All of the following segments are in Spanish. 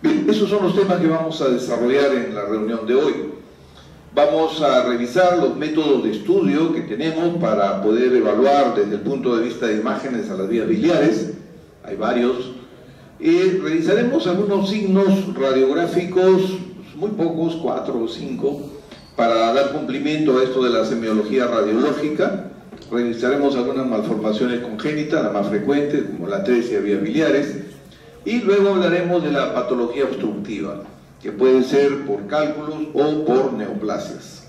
Bien, esos son los temas que vamos a desarrollar en la reunión de hoy. Vamos a revisar los métodos de estudio que tenemos para poder evaluar desde el punto de vista de imágenes a las vías biliares. Hay varios. Revisaremos algunos signos radiográficos, muy pocos, 4 o 5, para dar cumplimiento a esto de la semiología radiológica. Revisaremos algunas malformaciones congénitas, las más frecuentes, como la atresia de vías biliares. Y luego hablaremos de la patología obstructiva, que puede ser por cálculos o por neoplasias.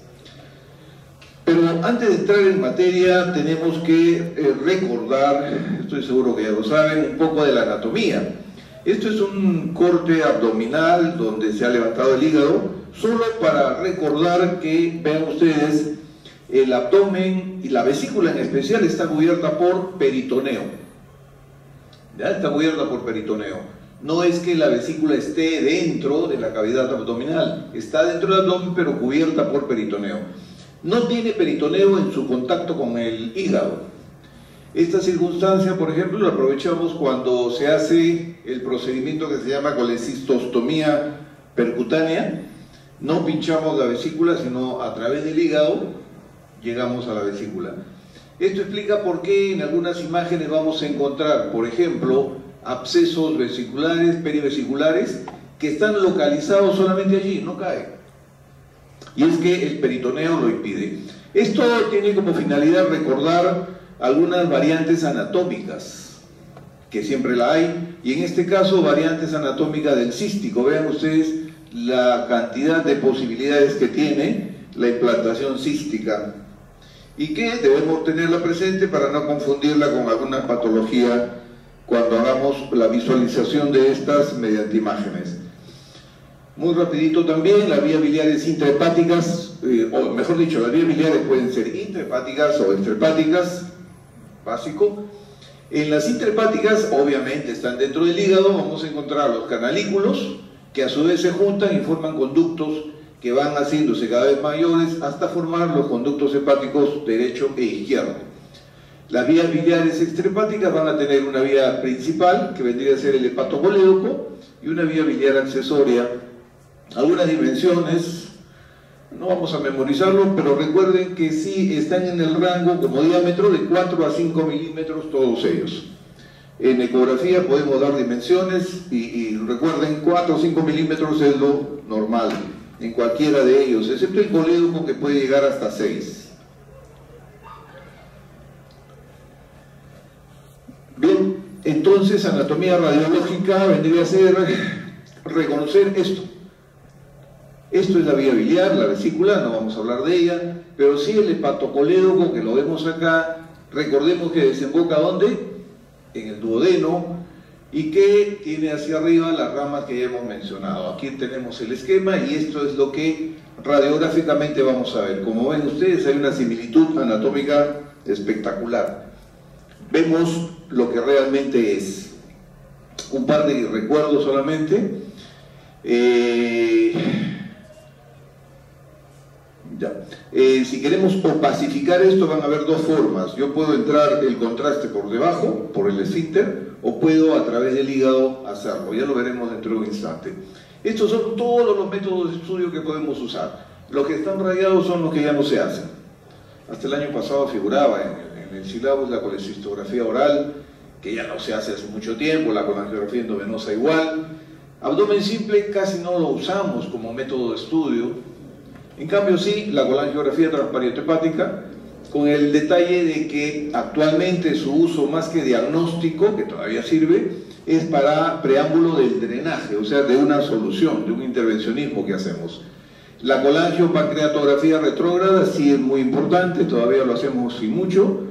Pero antes de entrar en materia, tenemos que recordar, estoy seguro que ya lo saben, un poco de la anatomía. Esto es un corte abdominal donde se ha levantado el hígado, solo para recordar que, vean ustedes, el abdomen y la vesícula en especial está cubierta por peritoneo. ¿Ya? Está cubierta por peritoneo. No es que la vesícula esté dentro de la cavidad abdominal, está dentro del abdomen pero cubierta por peritoneo. No tiene peritoneo en su contacto con el hígado. Esta circunstancia, por ejemplo, la aprovechamos cuando se hace el procedimiento que se llama colecistostomía percutánea. No pinchamos la vesícula, sino a través del hígado llegamos a la vesícula. Esto explica por qué en algunas imágenes vamos a encontrar, por ejemplo, abscesos vesiculares, perivesiculares, que están localizados solamente allí, no caen. Y es que el peritoneo lo impide. Esto tiene como finalidad recordar algunas variantes anatómicas, que siempre la hay, y en este caso variantes anatómicas del cístico. Vean ustedes la cantidad de posibilidades que tiene la implantación cística, y que debemos tenerla presente para no confundirla con alguna patología cuando hagamos la visualización de estas mediante imágenes. Muy rapidito también, las vías biliares intrahepáticas, o mejor dicho, las vías biliares pueden ser intrahepáticas o extrahepáticas, básico. En las intrahepáticas, obviamente, están dentro del hígado, vamos a encontrar los canalículos, que a su vez se juntan y forman conductos que van haciéndose cada vez mayores hasta formar los conductos hepáticos derecho e izquierdo. Las vías biliares extrahepáticas van a tener una vía principal, que vendría a ser el hepatocolédoco, y una vía biliar accesoria. Algunas dimensiones, no vamos a memorizarlo, pero recuerden que sí están en el rango como diámetro de 4 a 5 milímetros todos ellos. En ecografía podemos dar dimensiones y recuerden, 4 o 5 milímetros es lo normal en cualquiera de ellos, excepto el colédoco, que puede llegar hasta 6. Bien, entonces anatomía radiológica vendría a ser reconocer esto. Esto es la vía biliar, la vesícula, no vamos a hablar de ella, pero sí el hepatocolédoco, que lo vemos acá. Recordemos que desemboca ¿dónde? En el duodeno, y que tiene hacia arriba las ramas que ya hemos mencionado. Aquí tenemos el esquema y esto es lo que radiográficamente vamos a ver. Como ven ustedes, hay una similitud anatómica espectacular. Vemos lo que realmente es. Un par de recuerdos solamente. Si queremos opacificar esto, van a haber dos formas. Yo puedo entrar el contraste por debajo, por el esfínter, o puedo a través del hígado hacerlo. Ya lo veremos dentro de un instante. Estos son todos los métodos de estudio que podemos usar. Los que están radiados son los que ya no se hacen. Hasta el año pasado figuraba en el sílabus la colecistografía oral, que ya no se hace hace mucho tiempo, la colangiografía endovenosa igual. Abdomen simple casi no lo usamos como método de estudio. En cambio sí, la colangiografía transparieto-hepática, con el detalle de que actualmente su uso más que diagnóstico, que todavía sirve, es para preámbulo del drenaje, o sea, de una solución, de un intervencionismo que hacemos. La colangiopancreatografía retrógrada sí es muy importante, todavía lo hacemos y mucho,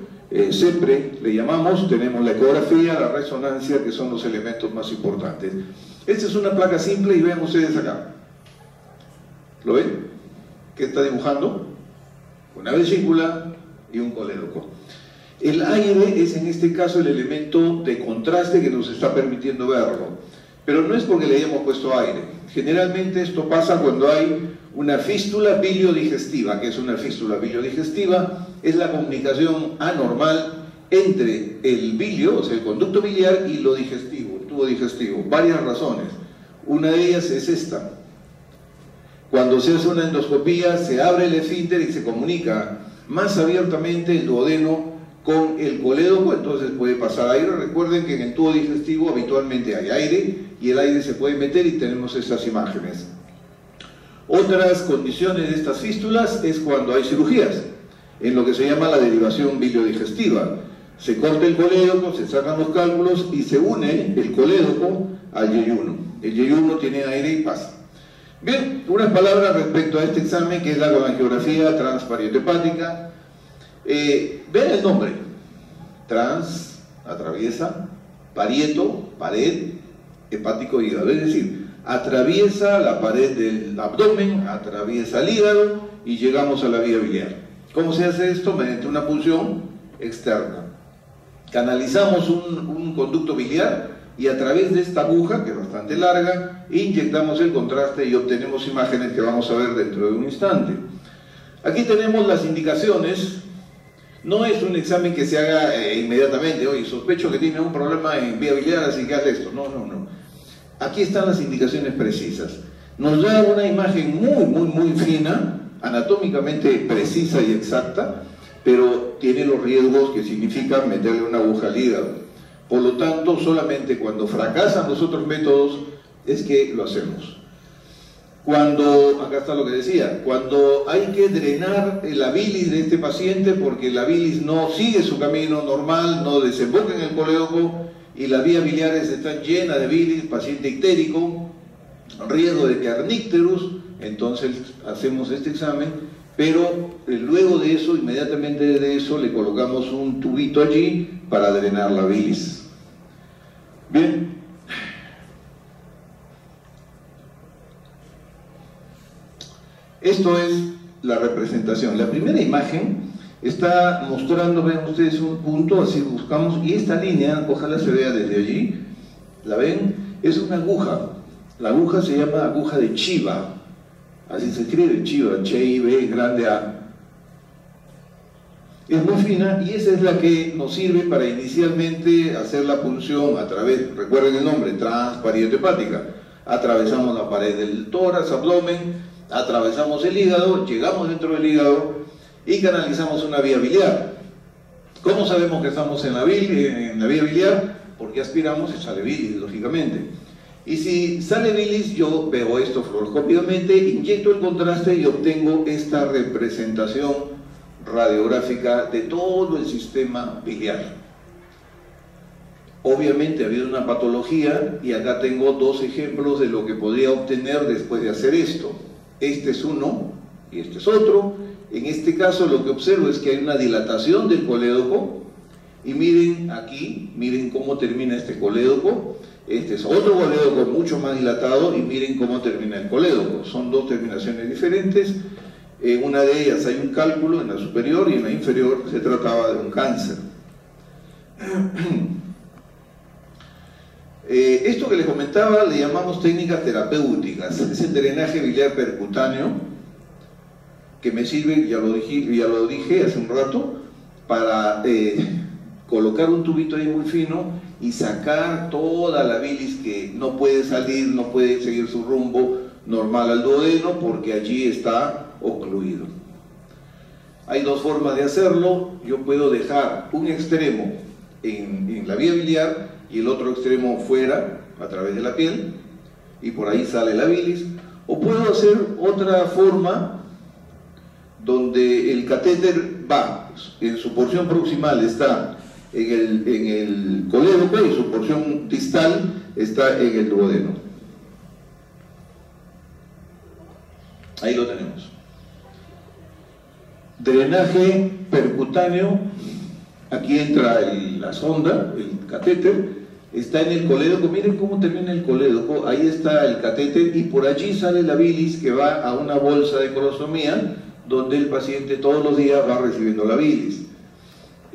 siempre le llamamos, tenemos la ecografía, la resonancia, que son los elementos más importantes. Esta es una placa simple y vean ustedes acá. ¿Lo ven? ¿Qué está dibujando? Una vesícula y un colédoco. El aire es en este caso el elemento de contraste que nos está permitiendo verlo, pero no es porque le hayamos puesto aire. Generalmente esto pasa cuando hay una fístula biliodigestiva. ¿Qué es una fístula biliodigestiva? Es la comunicación anormal entre el bilio, o sea, el conducto biliar, y lo digestivo, el tubo digestivo. Varias razones. Una de ellas es esta. Cuando se hace una endoscopía, se abre el esfínter y se comunica más abiertamente el duodeno con el colédoco, entonces puede pasar aire. Recuerden que en el tubo digestivo habitualmente hay aire y el aire se puede meter y tenemos estas imágenes. Otras condiciones de estas fístulas es cuando hay cirugías, en lo que se llama la derivación biliodigestiva. Se corta el colédoco, se sacan los cálculos y se une el colédoco al yeyuno. El yeyuno tiene aire y pasa. Bien, unas palabras respecto a este examen que es la colangiografía transparieto-hepática. Vean el nombre: trans, atraviesa, parieto, pared, hepático, hígado. Es decir, atraviesa la pared del abdomen, atraviesa el hígado y llegamos a la vía biliar. ¿Cómo se hace esto? Mediante una punción externa. Canalizamos un conducto biliar y a través de esta aguja, que es bastante larga, inyectamos el contraste y obtenemos imágenes que vamos a ver dentro de un instante. Aquí tenemos las indicaciones. No es un examen que se haga inmediatamente. Oye, sospecho que tiene un problema en vía biliar, así que haz esto. No, no, no. Aquí están las indicaciones precisas. Nos da una imagen muy fina, anatómicamente precisa y exacta, pero tiene los riesgos que significan meterle una aguja al hígado. Por lo tanto, solamente cuando fracasan los otros métodos es que lo hacemos. Cuando, acá está lo que decía, cuando hay que drenar la bilis de este paciente porque la bilis no sigue su camino normal, no desemboca en el colédoco y las vías biliares están llenas de bilis, paciente ictérico, riesgo de kernicterus, entonces hacemos este examen, pero luego de eso, inmediatamente de eso, le colocamos un tubito allí para drenar la bilis. Bien. Esto es la representación. La primera imagen está mostrando, vean ustedes, un punto, así buscamos, y esta línea, ojalá se vea desde allí, ¿la ven? Es una aguja. La aguja se llama aguja de Chiva, así se escribe, Chiva, H-I-V, grande A. Es muy fina y esa es la que nos sirve para inicialmente hacer la punción a través, recuerden el nombre, transparieto-hepática. Atravesamos la pared del tórax, abdomen, atravesamos el hígado, llegamos dentro del hígado y canalizamos una vía biliar. ¿Cómo sabemos que estamos en la vía biliar? Porque aspiramos y sale bilis, lógicamente. Y si sale bilis, yo veo esto fluoroscópicamente, inyecto el contraste y obtengo esta representación radiográfica de todo el sistema biliar. Obviamente ha habido una patología y acá tengo dos ejemplos de lo que podría obtener después de hacer esto. Este es uno y este es otro. En este caso lo que observo es que hay una dilatación del colédoco y miren aquí, miren cómo termina este colédoco. Este es otro colédoco mucho más dilatado y miren cómo termina el colédoco. Son dos terminaciones diferentes. En una de ellas hay un cálculo en la superior y en la inferior se trataba de un cáncer. Esto que les comentaba le llamamos técnicas terapéuticas. Es el drenaje biliar percutáneo que me sirve, ya lo dije hace un rato, para colocar un tubito ahí muy fino y sacar toda la bilis que no puede salir, no puede seguir su rumbo normal al duodeno porque allí está ocluido. Hay dos formas de hacerlo. Yo puedo dejar un extremo en la vía biliar y el otro extremo fuera a través de la piel y por ahí sale la bilis, o puedo hacer otra forma donde el catéter va en su porción proximal está en el colédoco y su porción distal está en el duodeno. Ahí lo tenemos. Drenaje percutáneo. Aquí entra la sonda, el catéter, está en el colédoco. Miren cómo termina el colédoco. Ahí está el catéter y por allí sale la bilis que va a una bolsa de colostomía donde el paciente todos los días va recibiendo la bilis.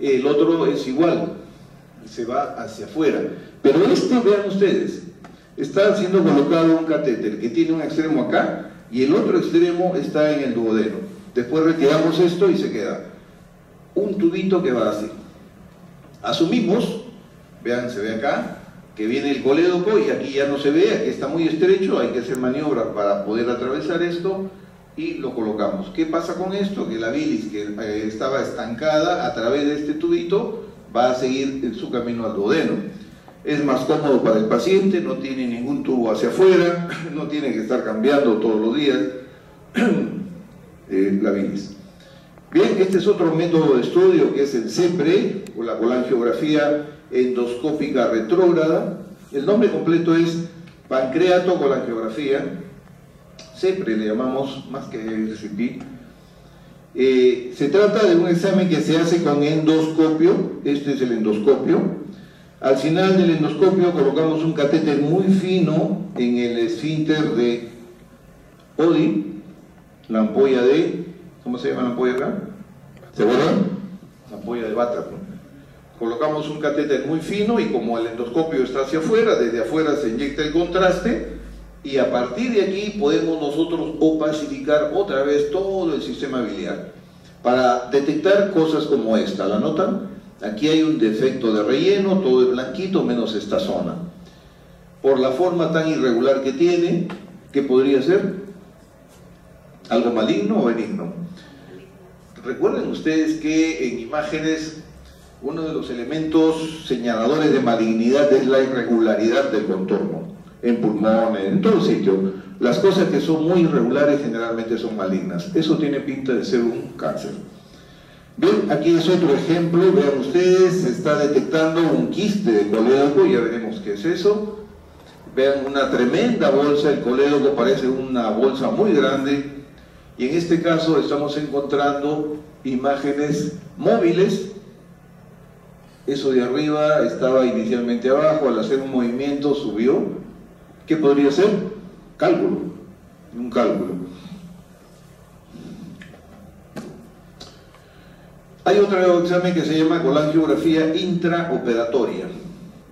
El otro es igual, se va hacia afuera. Pero vean ustedes, está siendo colocado un catéter que tiene un extremo acá y el otro extremo está en el duodeno. Después retiramos esto y se queda un tubito que va así. Asumimos, vean, se ve acá, que viene el colédoco y aquí ya no se ve, aquí está muy estrecho, hay que hacer maniobras para poder atravesar esto y lo colocamos. ¿Qué pasa con esto? Que la bilis que estaba estancada a través de este tubito va a seguir en su camino al duodeno. Es más cómodo para el paciente, no tiene ningún tubo hacia afuera, no tiene que estar cambiando todos los días la bilis. Bien, este es otro método de estudio que es el CEPRE, o la colangiografía endoscópica retrógrada. El nombre completo es pancreatocolangiografía, CEPRE le llamamos, más que RCP. Se trata de un examen que se hace con endoscopio, este es el endoscopio. Al final del endoscopio colocamos un catéter muy fino en el esfínter de Oddi, la ampolla de... ¿Cómo se llama la ampolla acá? ¿Se acuerdan? La ampolla de Batra. Colocamos un catéter muy fino y como el endoscopio está hacia afuera, desde afuera se inyecta el contraste y a partir de aquí podemos nosotros opacificar otra vez todo el sistema biliar para detectar cosas como esta. ¿La notan? Aquí hay un defecto de relleno, todo es blanquito menos esta zona. Por la forma tan irregular que tiene, ¿qué podría ser? ¿Algo maligno o benigno? Recuerden ustedes que en imágenes uno de los elementos señaladores de malignidad es la irregularidad del contorno, en pulmones, en todo sitio. Las cosas que son muy irregulares generalmente son malignas. Eso tiene pinta de ser un cáncer. Bien, aquí es otro ejemplo, vean ustedes, se está detectando un quiste de colédoco, ya veremos qué es eso. Vean una tremenda bolsa, el colédoco parece una bolsa muy grande. Y en este caso estamos encontrando imágenes móviles. Eso de arriba estaba inicialmente abajo, al hacer un movimiento subió. ¿Qué podría ser? Cálculo, un cálculo. Hay otro examen que se llama colangiografía intraoperatoria.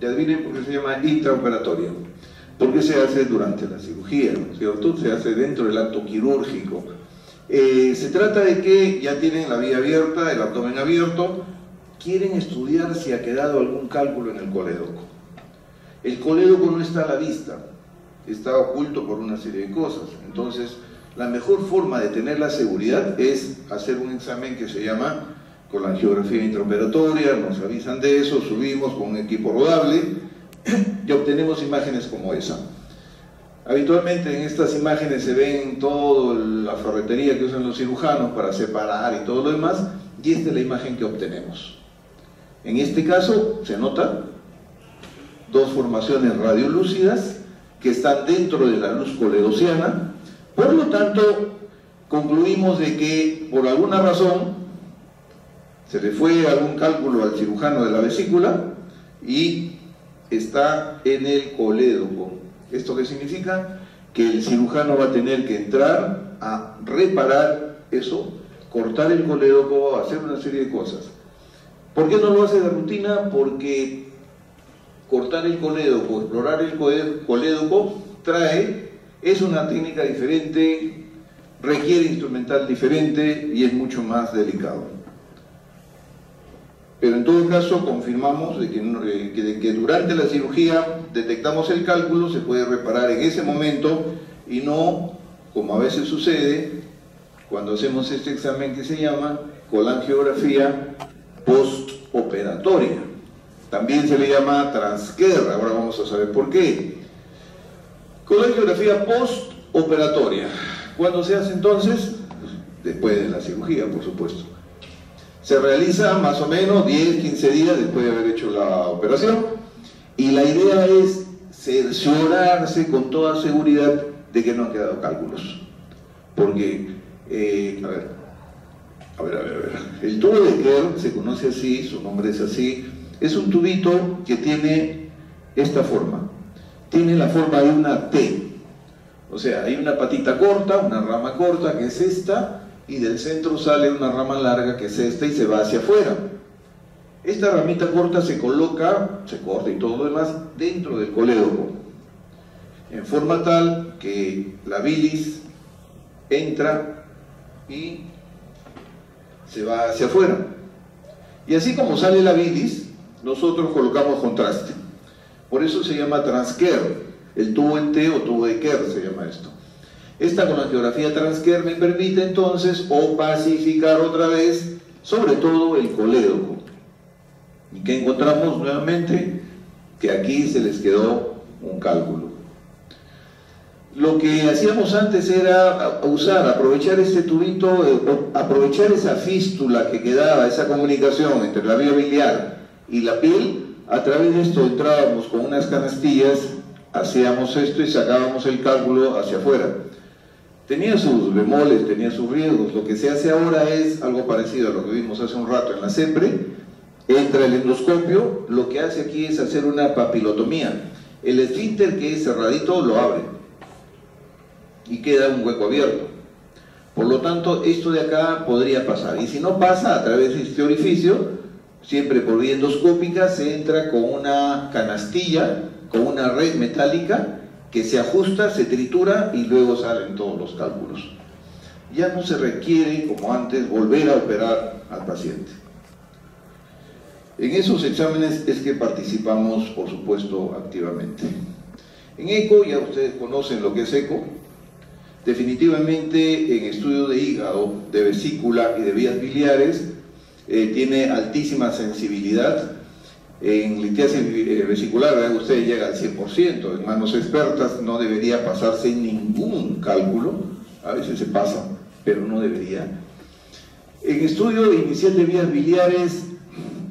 Y adivinen por qué se llama intraoperatoria. Porque se hace durante la cirugía, ¿no es cierto? Se hace dentro del acto quirúrgico. Se trata de que ya tienen la vía abierta, el abdomen abierto, quieren estudiar si ha quedado algún cálculo en el colédoco. El colédoco no está a la vista, está oculto por una serie de cosas. Entonces, la mejor forma de tener la seguridad es hacer un examen que se llama colangiografía intraoperatoria. Nos avisan de eso, subimos con un equipo rodable y obtenemos imágenes como esa. Habitualmente en estas imágenes se ven toda la ferretería que usan los cirujanos para separar y todo lo demás, y esta es la imagen que obtenemos. En este caso se nota dos formaciones radiolúcidas que están dentro de la luz coledociana. Por lo tanto, concluimos de que por alguna razón se le fue algún cálculo al cirujano de la vesícula y está en el colédoco. ¿Esto qué significa? Que el cirujano va a tener que entrar a reparar eso, cortar el colédoco, hacer una serie de cosas. ¿Por qué no lo hace de rutina? Porque cortar el colédoco, explorar el colédoco, es una técnica diferente, requiere instrumental diferente y es mucho más delicado. Pero en todo caso confirmamos de que durante la cirugía detectamos el cálculo, se puede reparar en ese momento y no, como a veces sucede, cuando hacemos este examen que se llama colangiografía postoperatoria. También se le llama transquerra, ahora vamos a saber por qué. Colangiografía postoperatoria. ¿Cuándo se hace entonces? Después de la cirugía, por supuesto. Se realiza más o menos 10-15 días después de haber hecho la operación y la idea es cerciorarse con toda seguridad de que no han quedado cálculos. Porque, a ver, el tubo de Kerr se conoce así, su nombre es así, es un tubito que tiene esta forma, tiene la forma de una T, o sea, hay una patita corta, una rama corta que es esta, y del centro sale una rama larga que es esta y se va hacia afuera. Esta ramita corta se coloca, se corta y todo lo demás dentro del colédoco, en forma tal que la bilis entra y se va hacia afuera. Y así como sale la bilis, nosotros colocamos contraste. Por eso se llama transker, el tubo en T o tubo de Kerr se llama esto. Esta con la angiografía transker me permite entonces opacificar otra vez, sobre todo el colédoco. ¿Y qué encontramos nuevamente? Que aquí se les quedó un cálculo. Lo que hacíamos antes era aprovechar este tubito, aprovechar esa fístula que quedaba, esa comunicación entre la vía biliar y la piel. A través de esto entrábamos con unas canastillas, hacíamos esto y sacábamos el cálculo hacia afuera. Tenía sus bemoles, tenía sus riesgos. Lo que se hace ahora es algo parecido a lo que vimos hace un rato en la CEPRE. Entra el endoscopio, lo que hace aquí es hacer una papilotomía. El esfínter que es cerradito lo abre y queda un hueco abierto. Por lo tanto, esto de acá podría pasar. Y si no pasa, a través de este orificio, siempre por vía endoscópica, se entra con una canastilla, con una red metálica, que se ajusta, se tritura y luego salen todos los cálculos. Ya no se requiere, como antes, volver a operar al paciente. En esos exámenes es que participamos, por supuesto, activamente. En eco, ya ustedes conocen lo que es eco. Definitivamente, en estudio de hígado, de vesícula y de vías biliares, tiene altísima sensibilidad. En litiasis vesicular, usted llega al 100%, en manos expertas no debería pasarse ningún cálculo, a veces se pasa, pero no debería. En estudio inicial de vías biliares,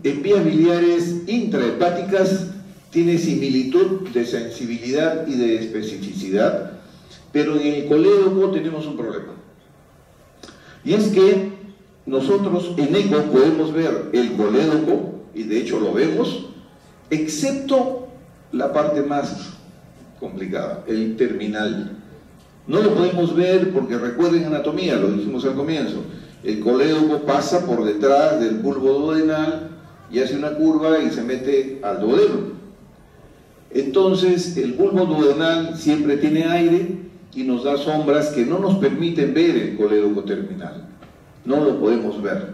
en vías biliares intrahepáticas tiene similitud de sensibilidad y de especificidad, pero en el colédoco tenemos un problema. Y es que nosotros en eco podemos ver el colédoco, y de hecho lo vemos, excepto la parte más complicada, el terminal. No lo podemos ver porque recuerden anatomía, lo dijimos al comienzo. El colédoco pasa por detrás del bulbo duodenal y hace una curva y se mete al duodeno. Entonces el bulbo duodenal siempre tiene aire y nos da sombras que no nos permiten ver el colédoco terminal. No lo podemos ver.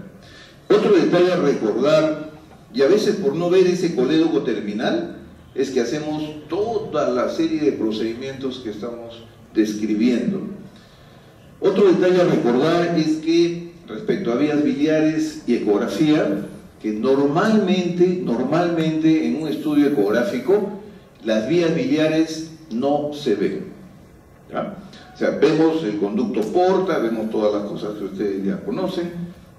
Otro detalle a recordar, y a veces por no ver ese colédoco terminal, es que hacemos toda la serie de procedimientos que estamos describiendo. Otro detalle a recordar es que respecto a vías biliares y ecografía, que normalmente en un estudio ecográfico las vías biliares no se ven, ¿ya? O sea, vemos el conducto porta, vemos todas las cosas que ustedes ya conocen,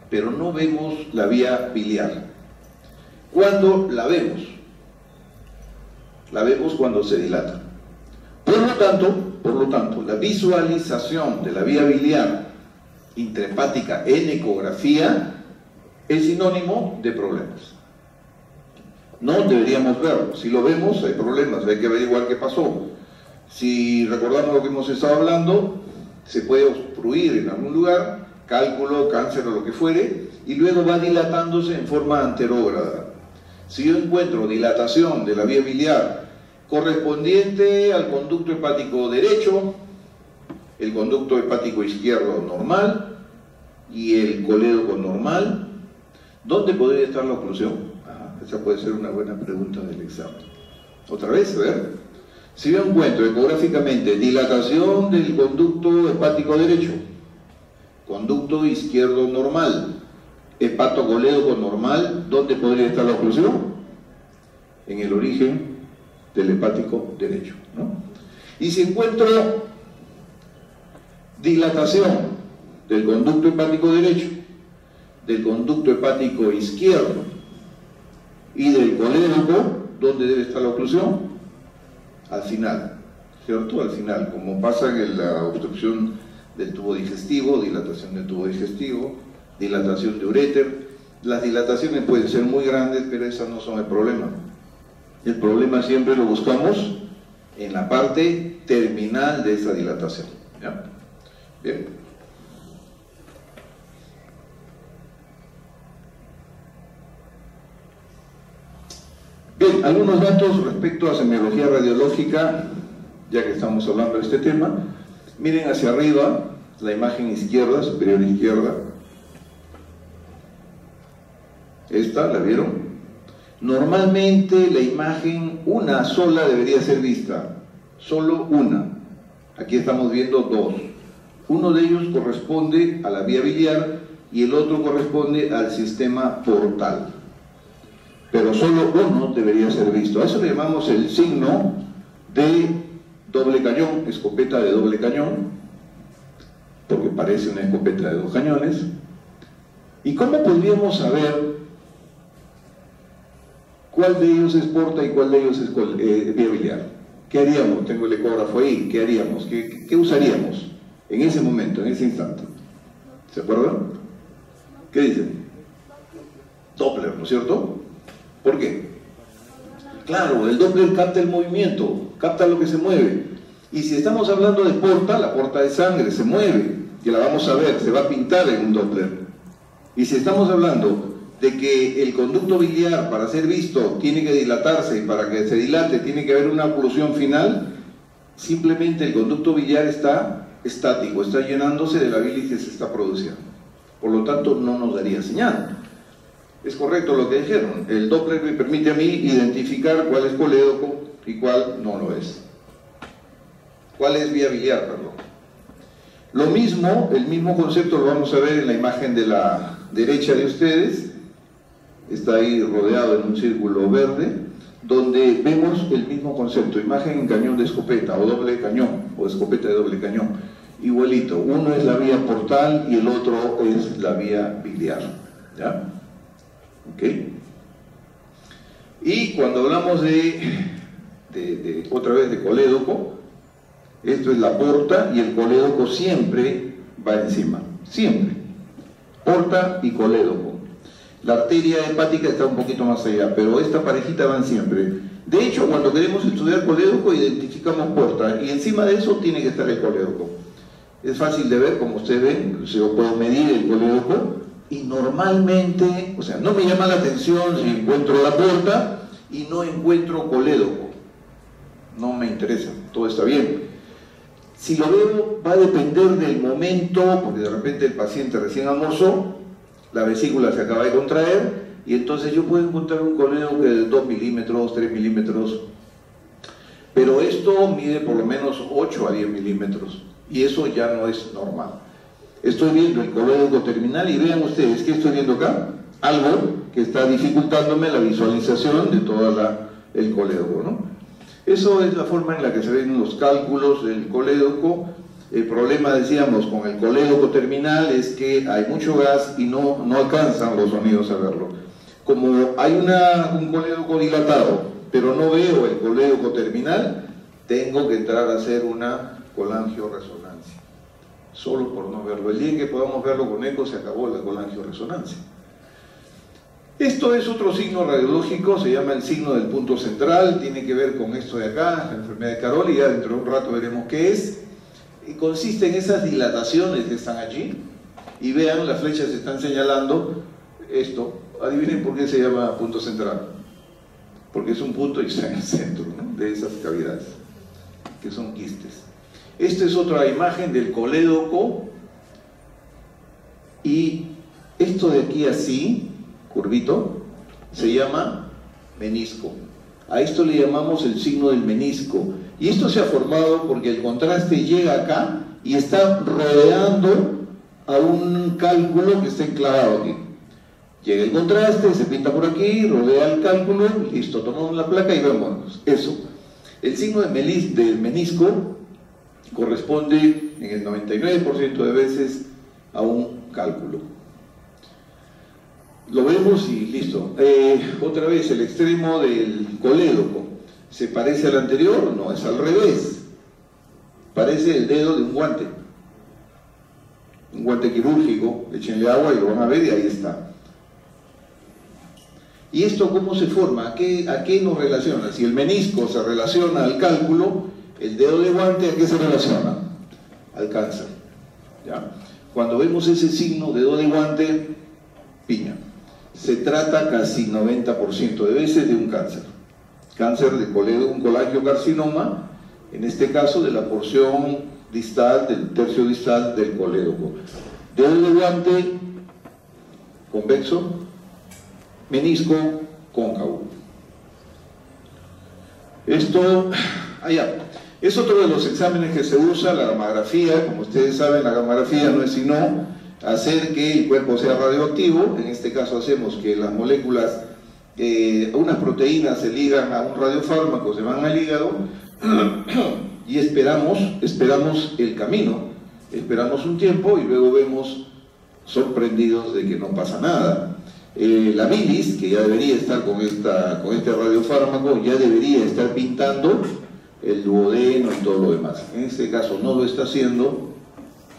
pero no vemos la vía biliar. ¿Cuándo la vemos? La vemos cuando se dilata. Por lo tanto, la visualización de la vía biliar intrahepática en ecografía es sinónimo de problemas. No deberíamos verlo. Si lo vemos, hay problemas, hay que averiguar qué pasó. Si recordamos lo que hemos estado hablando, se puede obstruir en algún lugar, cálculo, cáncer o lo que fuere, y luego va dilatándose en forma anterógrada. Si yo encuentro dilatación de la vía biliar correspondiente al conducto hepático derecho, el conducto hepático izquierdo normal y el colédoco normal, ¿dónde podría estar la oclusión? Esa puede ser una buena pregunta del examen. Otra vez, a ver. Si yo encuentro ecográficamente dilatación del conducto hepático derecho, conducto izquierdo normal, hepatocolédoco normal, ¿dónde podría estar la oclusión? En el origen del hepático derecho, ¿no? Y si encuentro dilatación del conducto hepático derecho, del conducto hepático izquierdo y del colédoco, ¿dónde debe estar la oclusión? Al final, ¿cierto? Al final, como pasa en la obstrucción del tubo digestivo, dilatación del tubo digestivo, dilatación de uréter. Las dilataciones pueden ser muy grandes, pero esas no son el problema. El problema siempre lo buscamos en la parte terminal de esa dilatación, ¿ya? Bien. Bien, algunos datos respecto a semiología radiológica, ya que estamos hablando de este tema. Miren hacia arriba, la imagen izquierda, superior izquierda. Esta, ¿la vieron? Normalmente la imagen, una sola debería ser vista, solo una. Aquí estamos viendo dos. Uno de ellos corresponde a la vía biliar y el otro corresponde al sistema portal. Pero solo uno debería ser visto. A eso le llamamos el signo de doble cañón, escopeta de doble cañón, porque parece una escopeta de dos cañones. ¿Y cómo podríamos saber cuál de ellos es porta y cuál de ellos es vía biliar? ¿Qué haríamos? Tengo el ecógrafo ahí. ¿Qué haríamos? ¿Qué usaríamos en ese momento, en ese instante? ¿Se acuerdan? ¿Qué dicen? Doppler, ¿no es cierto? ¿Por qué? Claro, el Doppler capta el movimiento, capta lo que se mueve. Y si estamos hablando de porta, la porta de sangre se mueve, y la vamos a ver, se va a pintar en un Doppler. Y si estamos hablando de que el conducto biliar, para ser visto, tiene que dilatarse, y para que se dilate tiene que haber una oclusión final, simplemente el conducto biliar está estático, está llenándose de la bilis que se está produciendo. Por lo tanto, no nos daría señal. Es correcto lo que dijeron. El Doppler me permite a mí identificar cuál es colédoco y cuál no lo es. ¿Cuál es vía biliar, perdón? Lo mismo, el mismo concepto lo vamos a ver en la imagen de la derecha de ustedes. Está ahí rodeado en un círculo verde, donde vemos el mismo concepto, imagen en cañón de escopeta, o doble cañón, o escopeta de doble cañón. Igualito, uno es la vía portal y el otro es la vía biliar. ¿Ya? ¿Ok? Y cuando hablamos otra vez de colédoco, esto es la porta y el colédoco siempre va encima, siempre. Porta y colédoco. La arteria hepática está un poquito más allá, pero esta parejita van siempre. De hecho, cuando queremos estudiar colédoco, identificamos porta y encima de eso tiene que estar el colédoco. Es fácil de ver, como ustedes ven, yo puedo medir el colédoco y normalmente, o sea, no me llama la atención si encuentro la porta y no encuentro colédoco. No me interesa, todo está bien. Si lo veo, va a depender del momento, porque de repente el paciente recién almorzó, la vesícula se acaba de contraer, y entonces yo puedo encontrar un colédoco de 2 milímetros, 3 milímetros, pero esto mide por lo menos 8 a 10 milímetros, y eso ya no es normal. Estoy viendo el colédoco terminal y vean ustedes, ¿qué estoy viendo acá? Algo que está dificultándome la visualización de todo el colédoco, ¿no? Eso es la forma en la que se ven los cálculos del colédoco. El problema, decíamos, con el colédoco terminal es que hay mucho gas y no alcanzan los sonidos a verlo. Como hay un colédoco dilatado, pero no veo el colédoco terminal, tengo que entrar a hacer una colangioresonancia, solo por no verlo. El día en que podamos verlo con eco se acabó la colangioresonancia. Esto es otro signo radiológico, se llama el signo del punto central, tiene que ver con esto de acá, la enfermedad de Caroli, ya dentro de un rato veremos qué es. Y consiste en esas dilataciones que están allí, y vean, las flechas están señalando esto. Adivinen por qué se llama punto central. Porque es un punto y está en el centro, ¿no?, de esas cavidades, que son quistes. Esta es otra imagen del colédoco, y esto de aquí así, curvito, se llama menisco. A esto le llamamos el signo del menisco. Y esto se ha formado porque el contraste llega acá y está rodeando a un cálculo que está enclavado aquí. Llega el contraste, se pinta por aquí, rodea el cálculo, listo, tomamos la placa y vemos eso. El signo del menisco corresponde en el 99% de veces a un cálculo. Lo vemos y listo. Otra vez, el extremo del colédoco. ¿Se parece al anterior? No, es al revés. Parece el dedo de un guante quirúrgico. Échenle agua y lo van a ver y ahí está. ¿Y esto cómo se forma? ¿A qué nos relaciona? Si el menisco se relaciona al cálculo, el dedo de guante, ¿a qué se relaciona? Al cáncer. ¿Ya? Cuando vemos ese signo, dedo de guante, piña. Se trata casi 90% de veces de un cáncer. Cáncer de colédoco, un colangiocarcinoma, en este caso de la porción distal, del tercio distal del colédoco. Dedo de guante, convexo, menisco, cóncavo. Esto, es otro de los exámenes que se usa, la gamografía. Como ustedes saben, la gamografía no es sino hacer que el cuerpo sea radioactivo. En este caso hacemos que las moléculas, unas proteínas se ligan a un radiofármaco, se van al hígado y esperamos el camino, esperamos un tiempo y luego vemos sorprendidos de que no pasa nada. La bilis, que ya debería estar con este radiofármaco, ya debería estar pintando el duodeno y todo lo demás. En este caso no lo está haciendo.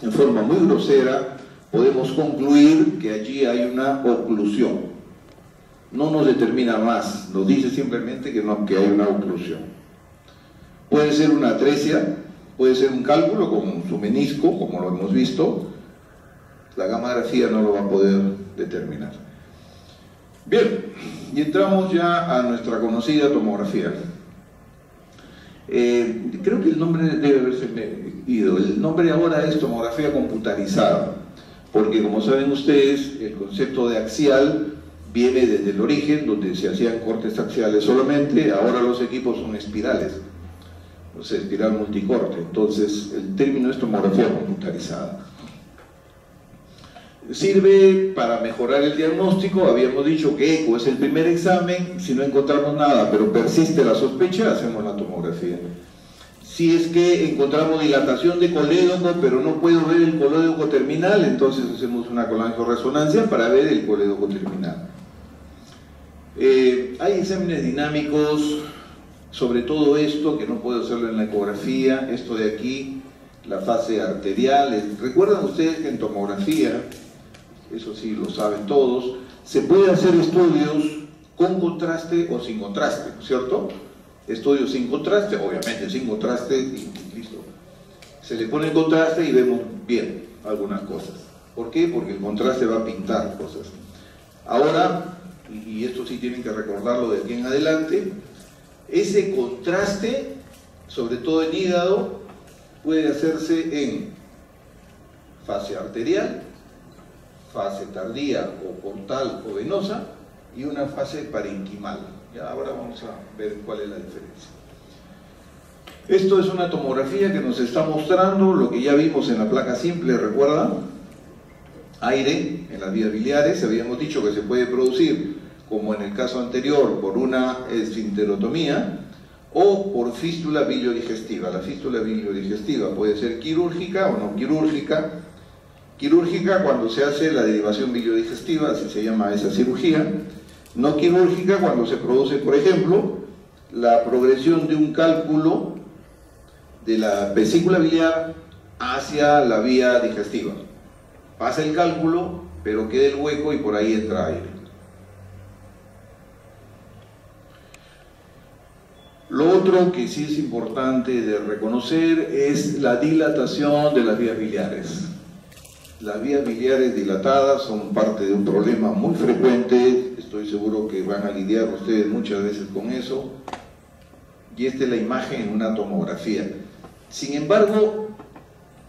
En forma muy grosera podemos concluir que allí hay una oclusión. No nos determina más, nos dice simplemente que hay una oclusión. Puede ser una atresia, puede ser un cálculo con su menisco, como lo hemos visto. La gamografía no lo va a poder determinar. Bien, y entramos ya a nuestra conocida tomografía. Creo que el nombre debe haberse ido. El nombre ahora es tomografía computarizada, porque como saben ustedes, el concepto de axial viene desde el origen, donde se hacían cortes axiales solamente. Ahora los equipos son espirales, o sea, espiral multicorte. Entonces el término es tomografía computarizada. Sirve para mejorar el diagnóstico. Habíamos dicho que eco es el primer examen. Si no encontramos nada pero persiste la sospecha, hacemos la tomografía. Si es que encontramos dilatación de colédoco pero no puedo ver el colédoco terminal, entonces hacemos una colangioresonancia para ver el colédoco terminal. Hay exámenes dinámicos sobre todo esto, que no puedo hacerlo en la ecografía. Esto de aquí, la fase arterial. ¿Recuerdan ustedes que en tomografía, eso sí lo saben todos, se puede hacer estudios con contraste o sin contraste, ¿cierto? Estudios sin contraste, obviamente sin contraste, y listo. Se le pone el contraste y vemos bien algunas cosas. ¿Por qué? Porque el contraste va a pintar cosas. Ahora, y esto sí tienen que recordarlo de aquí en adelante, ese contraste, sobre todo en hígado, puede hacerse en fase arterial, fase tardía o portal o venosa, y una fase parenquimal. Ya ahora vamos a ver cuál es la diferencia. Esto es una tomografía que nos está mostrando lo que ya vimos en la placa simple, ¿recuerdan? Aire en las vías biliares. Habíamos dicho que se puede producir, como en el caso anterior, por una esfinterotomía o por fístula biliodigestiva. La fístula biliodigestiva puede ser quirúrgica o no quirúrgica. Quirúrgica cuando se hace la derivación biliodigestiva, así se llama esa cirugía. No quirúrgica cuando se produce, por ejemplo, la progresión de un cálculo de la vesícula biliar hacia la vía digestiva. Pasa el cálculo, pero queda el hueco y por ahí entra aire. Lo otro que sí es importante de reconocer es la dilatación de las vías biliares. Las vías biliares dilatadas son parte de un problema muy frecuente. Estoy seguro que van a lidiar ustedes muchas veces con eso. Y esta es la imagen en una tomografía. Sin embargo,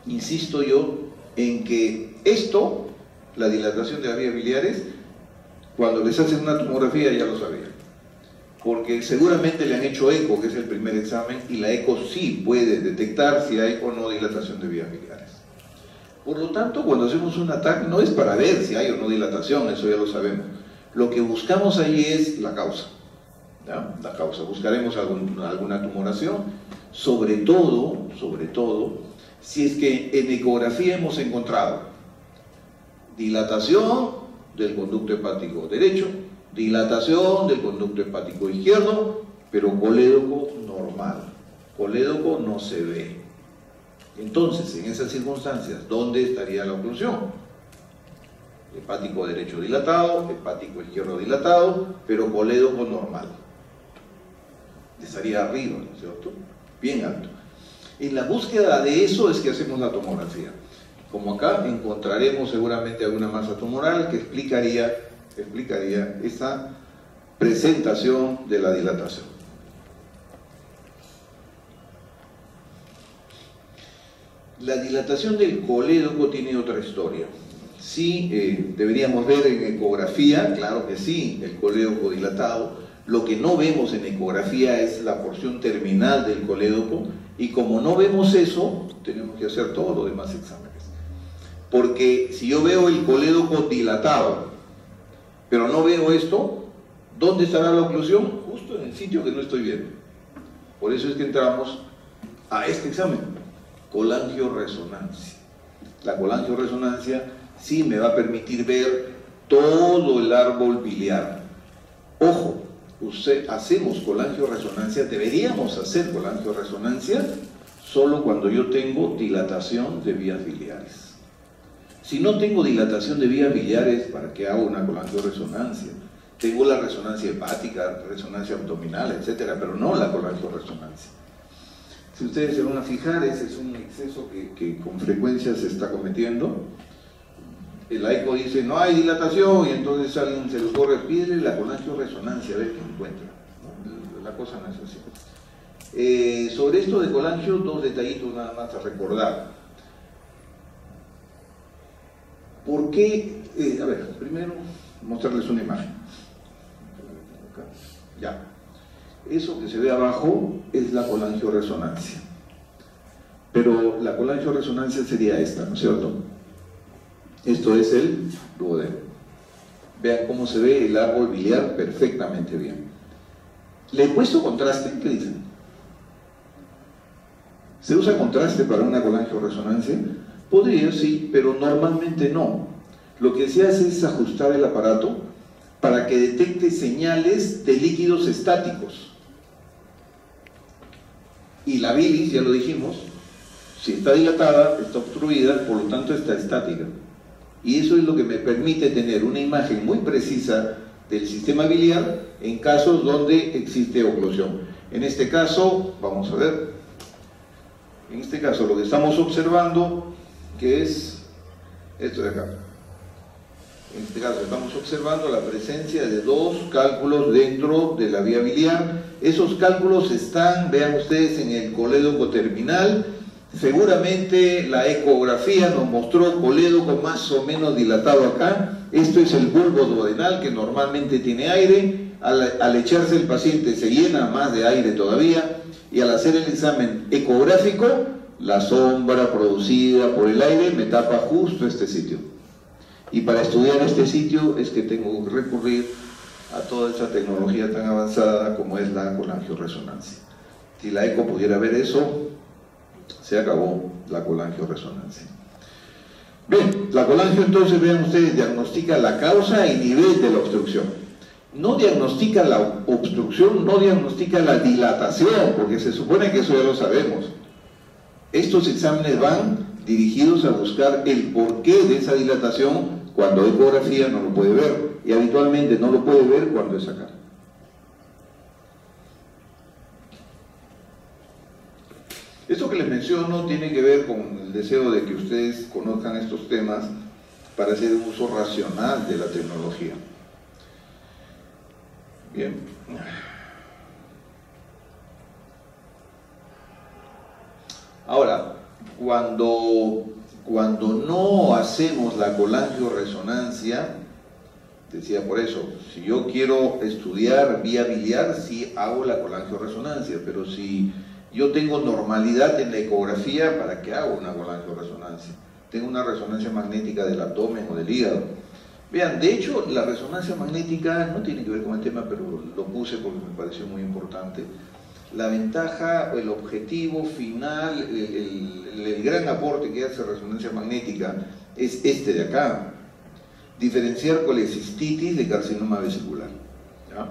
insisto yo en que esto, la dilatación de las vías biliares, cuando les hacen una tomografía ya lo sabían. Porque seguramente le han hecho eco, que es el primer examen, y la eco sí puede detectar si hay o no dilatación de vías biliares. Por lo tanto, cuando hacemos un ATAC no es para ver si hay o no dilatación, eso ya lo sabemos. Lo que buscamos ahí es la causa, ¿ya? La causa. Buscaremos alguna tumoración, sobre todo, si es que en ecografía hemos encontrado dilatación del conducto hepático derecho, dilatación del conducto hepático izquierdo, pero colédoco normal. Colédoco no se ve. Entonces, en esas circunstancias, ¿dónde estaría la oclusión? Hepático derecho dilatado, hepático izquierdo dilatado, pero colédoco normal. Estaría arriba, ¿no es cierto? Bien alto. En la búsqueda de eso es que hacemos la tomografía. Como acá encontraremos seguramente alguna masa tumoral que explicaría esa presentación de la dilatación. La dilatación del colédoco tiene otra historia. sí deberíamos ver en ecografía, claro que sí, el colédoco dilatado. Lo que no vemos en ecografía es la porción terminal del colédoco, y como no vemos eso, tenemos que hacer todos los demás exámenes. Porque si yo veo el colédoco dilatado, pero no veo esto, ¿dónde estará la oclusión? Justo en el sitio que no estoy viendo. Por eso es que entramos a este examen, colangioresonancia. La colangioresonancia sí me va a permitir ver todo el árbol biliar. Ojo, hacemos colangioresonancia, deberíamos hacer colangioresonancia solo cuando yo tengo dilatación de vías biliares. Si no tengo dilatación de vías biliares, ¿para qué hago una colangioresonancia? Tengo la resonancia hepática, resonancia abdominal, etcétera, pero no la colangioresonancia. Si ustedes se van a fijar, ese es un exceso que con frecuencia se está cometiendo. El AICO dice, no hay dilatación, y entonces a alguien se le ocurre, pídele la colangioresonancia, a ver qué encuentra. ¿No? La cosa no es así. Sobre esto de colangio, dos detallitos nada más a recordar. ¿Por qué? A ver, primero mostrarles una imagen. Ya. Eso que se ve abajo es la colangioresonancia. Pero la colangioresonancia sería esta, ¿no es cierto? Esto es el duodeno. Vean cómo se ve el árbol biliar perfectamente bien. ¿Le he puesto contraste? ¿Qué dicen? ¿Se usa contraste para una colangioresonancia? Podría, sí, pero normalmente no. Lo que se hace es ajustar el aparato para que detecte señales de líquidos estáticos. Y la bilis, ya lo dijimos, si está dilatada, está obstruida, por lo tanto está estática. Y eso es lo que me permite tener una imagen muy precisa del sistema biliar en casos donde existe oclusión. En este caso, vamos a ver, en este caso lo que estamos observando, que es esto de acá. En este caso estamos observando la presencia de dos cálculos dentro de la vía biliar. Esos cálculos están, vean ustedes, en el colédoco terminal. Seguramente la ecografía nos mostró colédoco más o menos dilatado acá. Esto es el bulbo duodenal, que normalmente tiene aire. Al echarse el paciente se llena más de aire todavía, y al hacer el examen ecográfico, la sombra producida por el aire me tapa justo este sitio. Y para estudiar este sitio es que tengo que recurrir a toda esa tecnología tan avanzada como es la colangioresonancia. Si la eco pudiera ver eso, se acabó la colangioresonancia. Bien, la colangio entonces, vean ustedes, diagnostica la causa y nivel de la obstrucción. No diagnostica la obstrucción, no diagnostica la dilatación, porque se supone que eso ya lo sabemos. Estos exámenes van dirigidos a buscar el porqué de esa dilatación cuando ecografía no lo puede ver, y habitualmente no lo puede ver cuando es acá. Esto que les menciono tiene que ver con el deseo de que ustedes conozcan estos temas para hacer un uso racional de la tecnología. Bien. Ahora, cuando no hacemos la colangioresonancia, decía por eso, si yo quiero estudiar vía biliar, sí hago la colangioresonancia, pero si yo tengo normalidad en la ecografía, ¿para qué hago una colangioresonancia? Tengo una resonancia magnética del abdomen o del hígado. Vean, de hecho, la resonancia magnética no tiene que ver con el tema, pero lo puse porque me pareció muy importante. La ventaja, el objetivo final, el gran aporte que hace resonancia magnética es este de acá: diferenciar colecistitis de carcinoma vesicular. ¿Ya?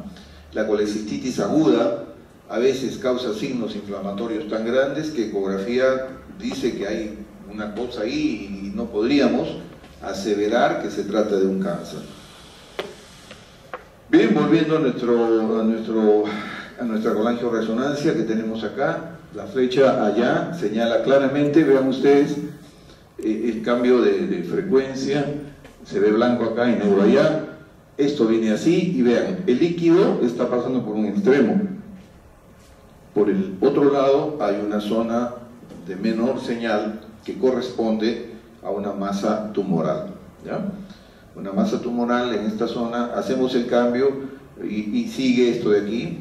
La colecistitis aguda a veces causa signos inflamatorios tan grandes que ecografía dice que hay una cosa ahí y no podríamos aseverar que se trata de un cáncer. Bien, volviendo a nuestra colangioresonancia que tenemos acá, la flecha allá señala claramente, vean ustedes, el cambio de frecuencia, se ve blanco acá y negro allá. Esto viene así, y vean, el líquido está pasando por un extremo. Por el otro lado hay una zona de menor señal que corresponde a una masa tumoral. ¿ya? Una masa tumoral en esta zona, hacemos el cambio y sigue esto de aquí.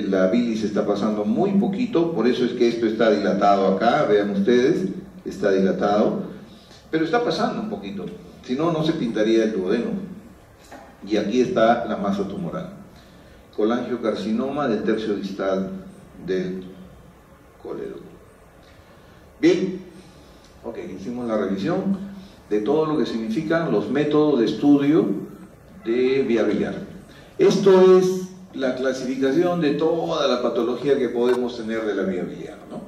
La bilis está pasando muy poquito, por eso es que esto está dilatado acá, vean ustedes, está dilatado, pero está pasando un poquito, si no, no se pintaría el duodeno. Y aquí está la masa tumoral, colangiocarcinoma del tercio distal del colédoco. Bien, ok, hicimos la revisión de todo lo que significan los métodos de estudio de vía biliar. Esto es la clasificación de toda la patología que podemos tener de la vía biliar, ¿no?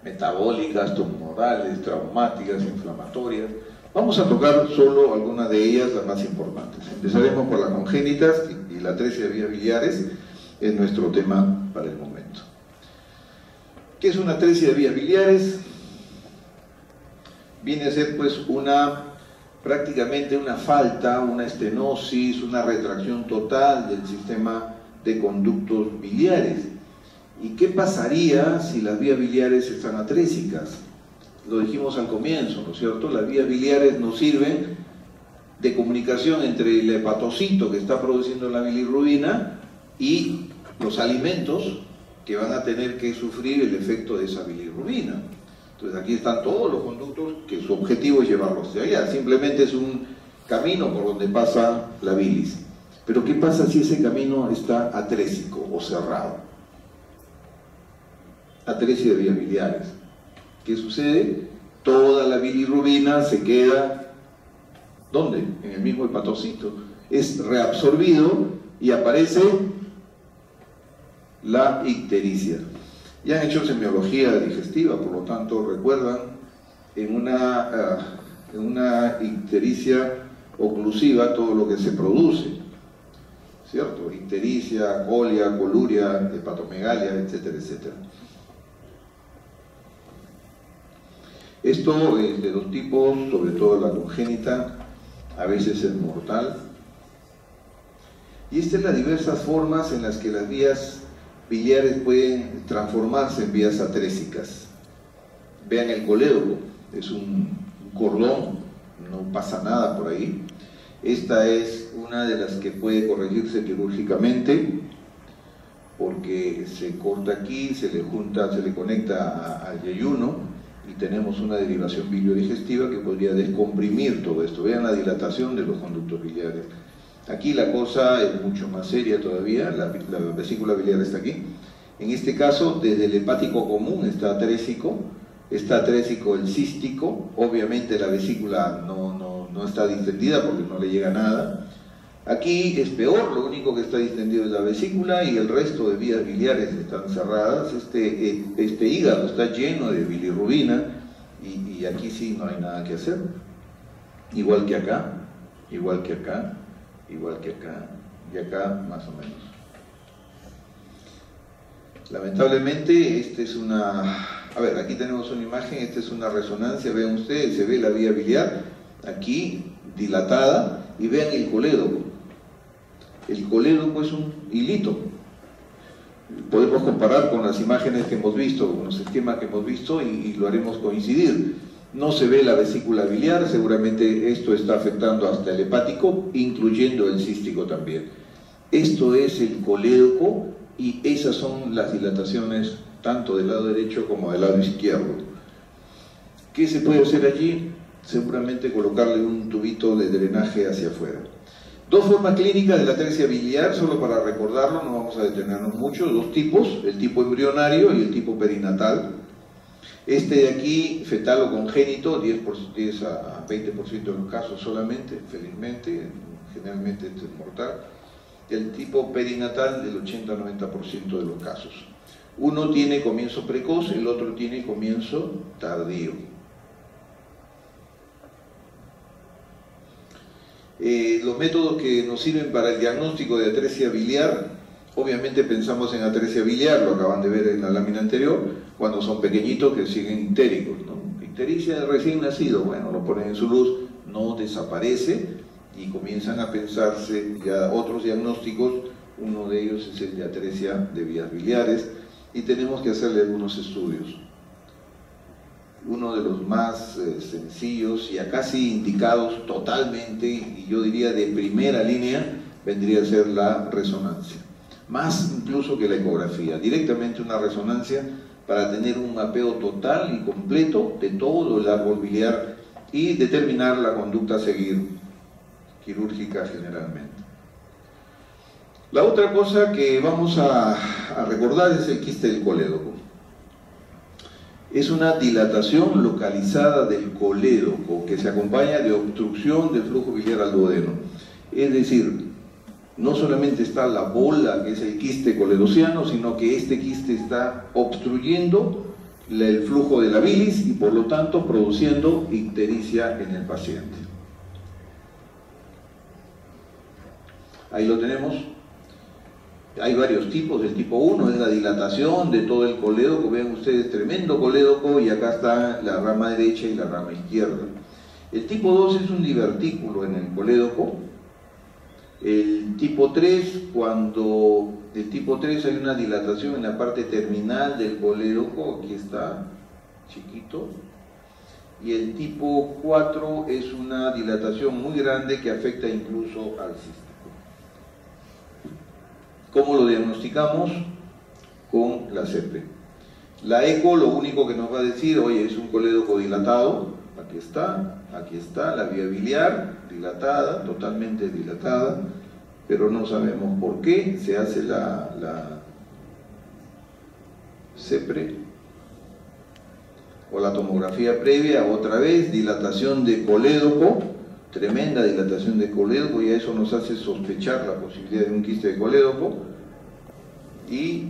Metabólicas, tumorales, traumáticas, inflamatorias. Vamos a tocar solo algunas de ellas, las más importantes. Empezaremos por las congénitas y la atresia de vías biliares, es nuestro tema para el momento. ¿Qué es una atresia de vías biliares? Viene a ser pues prácticamente una falta, una estenosis, una retracción total del sistema de conductos biliares. ¿Y qué pasaría si las vías biliares están atrésicas? Lo dijimos al comienzo, ¿no es cierto? Las vías biliares nos sirven de comunicación entre el hepatocito que está produciendo la bilirrubina y los alimentos que van a tener que sufrir el efecto de esa bilirrubina. Entonces aquí están todos los conductos que su objetivo es llevarlos hacia allá. Simplemente es un camino por donde pasa la bilis. Pero ¿qué pasa si ese camino está atrésico o cerrado? Atresia de vías biliares. ¿Qué sucede? Toda la bilirrubina se queda, ¿dónde? En el mismo hepatocito. Es reabsorbido y aparece la ictericia. Ya han hecho semiología digestiva, por lo tanto, recuerdan, en una ictericia oclusiva todo lo que se produce, ¿cierto? Ictericia, colia, coluria, hepatomegalia, etcétera, etcétera. Esto es de dos tipos, sobre todo la congénita, a veces es mortal. Y estas son las diversas formas en las que las vías biliares pueden transformarse en vías atrésicas. Vean el colédoco, es un cordón, no pasa nada por ahí. Esta es una de las que puede corregirse quirúrgicamente, porque se corta aquí, se le conecta al yeyuno, y tenemos una derivación biliodigestiva que podría descomprimir todo esto. Vean la dilatación de los conductos biliares. Aquí la cosa es mucho más seria todavía, la vesícula biliar está aquí. En este caso, desde el hepático común está atrésico el cístico, obviamente la vesícula no está distendida porque no le llega nada. Aquí es peor, lo único que está distendido es la vesícula y el resto de vías biliares están cerradas. Este hígado está lleno de bilirrubina y aquí sí no hay nada que hacer. Igual que acá, igual que acá, igual que acá y acá más o menos. Lamentablemente esta es aquí tenemos una imagen, esta es una resonancia, vean ustedes, se ve la vía biliar aquí dilatada y vean el colédoco. El colédoco es un hilito. Podemos comparar con las imágenes que hemos visto, con los esquemas que hemos visto y lo haremos coincidir. No se ve la vesícula biliar, seguramente esto está afectando hasta el hepático, incluyendo el cístico también. Esto es el colédoco y esas son las dilataciones tanto del lado derecho como del lado izquierdo. ¿Qué se puede hacer allí? Seguramente colocarle un tubito de drenaje hacia afuera. Dos formas clínicas de la atresia biliar, solo para recordarlo, no vamos a detenernos mucho, dos tipos, el tipo embrionario y el tipo perinatal. Este de aquí, fetal o congénito, 10 a 20% de los casos solamente, felizmente, generalmente este es mortal. El tipo perinatal del 80 a 90% de los casos. Uno tiene comienzo precoz, el otro tiene comienzo tardío. Los métodos que nos sirven para el diagnóstico de atresia biliar, obviamente pensamos en atresia biliar, lo acaban de ver en la lámina anterior, cuando son pequeñitos que siguen ictéricos, ¿no? Ictericia de recién nacido, bueno, lo ponen en su luz, no desaparece y comienzan a pensarse ya otros diagnósticos, uno de ellos es el de atresia de vías biliares y tenemos que hacerle algunos estudios. uno de los más sencillos y acá sí indicados totalmente, y yo diría de primera línea, vendría a ser la resonancia. Más incluso que la ecografía, directamente una resonancia para tener un mapeo total y completo de todo el árbol biliar y determinar la conducta a seguir, quirúrgica generalmente. La otra cosa que vamos a recordar es el quiste del colédoco. Es una dilatación localizada del colédoco que se acompaña de obstrucción del flujo biliar al duodeno. Es decir, no solamente está la bola, que es el quiste coledociano, sino que este quiste está obstruyendo el flujo de la bilis y por lo tanto produciendo ictericia en el paciente. Ahí lo tenemos. Hay varios tipos. El tipo 1 es la dilatación de todo el colédoco. Ven ustedes, tremendo colédoco, y acá está la rama derecha y la rama izquierda. El tipo 2 es un divertículo en el colédoco. El tipo 3, cuando el tipo 3 hay una dilatación en la parte terminal del colédoco, aquí está, chiquito. Y el tipo 4 es una dilatación muy grande que afecta incluso al cístico. ¿Cómo lo diagnosticamos? Con la CEPRE. La eco lo único que nos va a decir, oye, es un colédoco dilatado, aquí está, la vía biliar dilatada, totalmente dilatada, pero no sabemos por qué. Se hace la CEPRE o la tomografía previa, otra vez, dilatación de colédoco, tremenda dilatación de colédoco, y eso nos hace sospechar la posibilidad de un quiste de colédoco. Y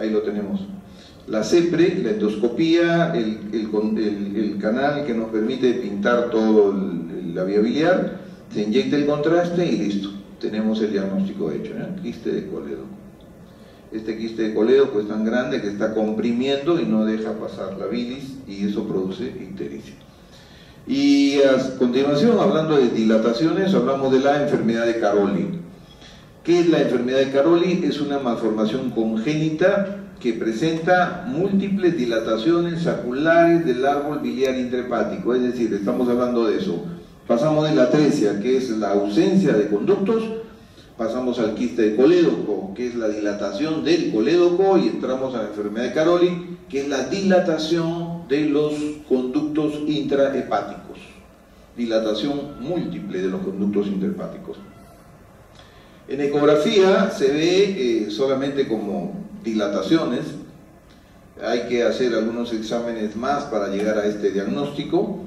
ahí lo tenemos. La CEPRE, la endoscopía, el canal que nos permite pintar todo la vía biliar, se inyecta el contraste y listo, tenemos el diagnóstico hecho, ¿eh? Quiste de colédoco. Este quiste de colédoco es tan grande que está comprimiendo y no deja pasar la bilis, y eso produce ictericia. Y a continuación, hablando de dilataciones, hablamos de la enfermedad de Caroli. ¿Qué es la enfermedad de Caroli? Es una malformación congénita que presenta múltiples dilataciones saculares del árbol biliar intrahepático, es decir, estamos hablando de eso. Pasamos de la atresia, que es la ausencia de conductos, pasamos al quiste de colédoco, que es la dilatación del colédoco, y entramos a la enfermedad de Caroli, que es la dilatación de los conductos intrahepáticos, dilatación múltiple de los conductos intrahepáticos. En ecografía se ve solamente como dilataciones. Hay que hacer algunos exámenes más para llegar a este diagnóstico.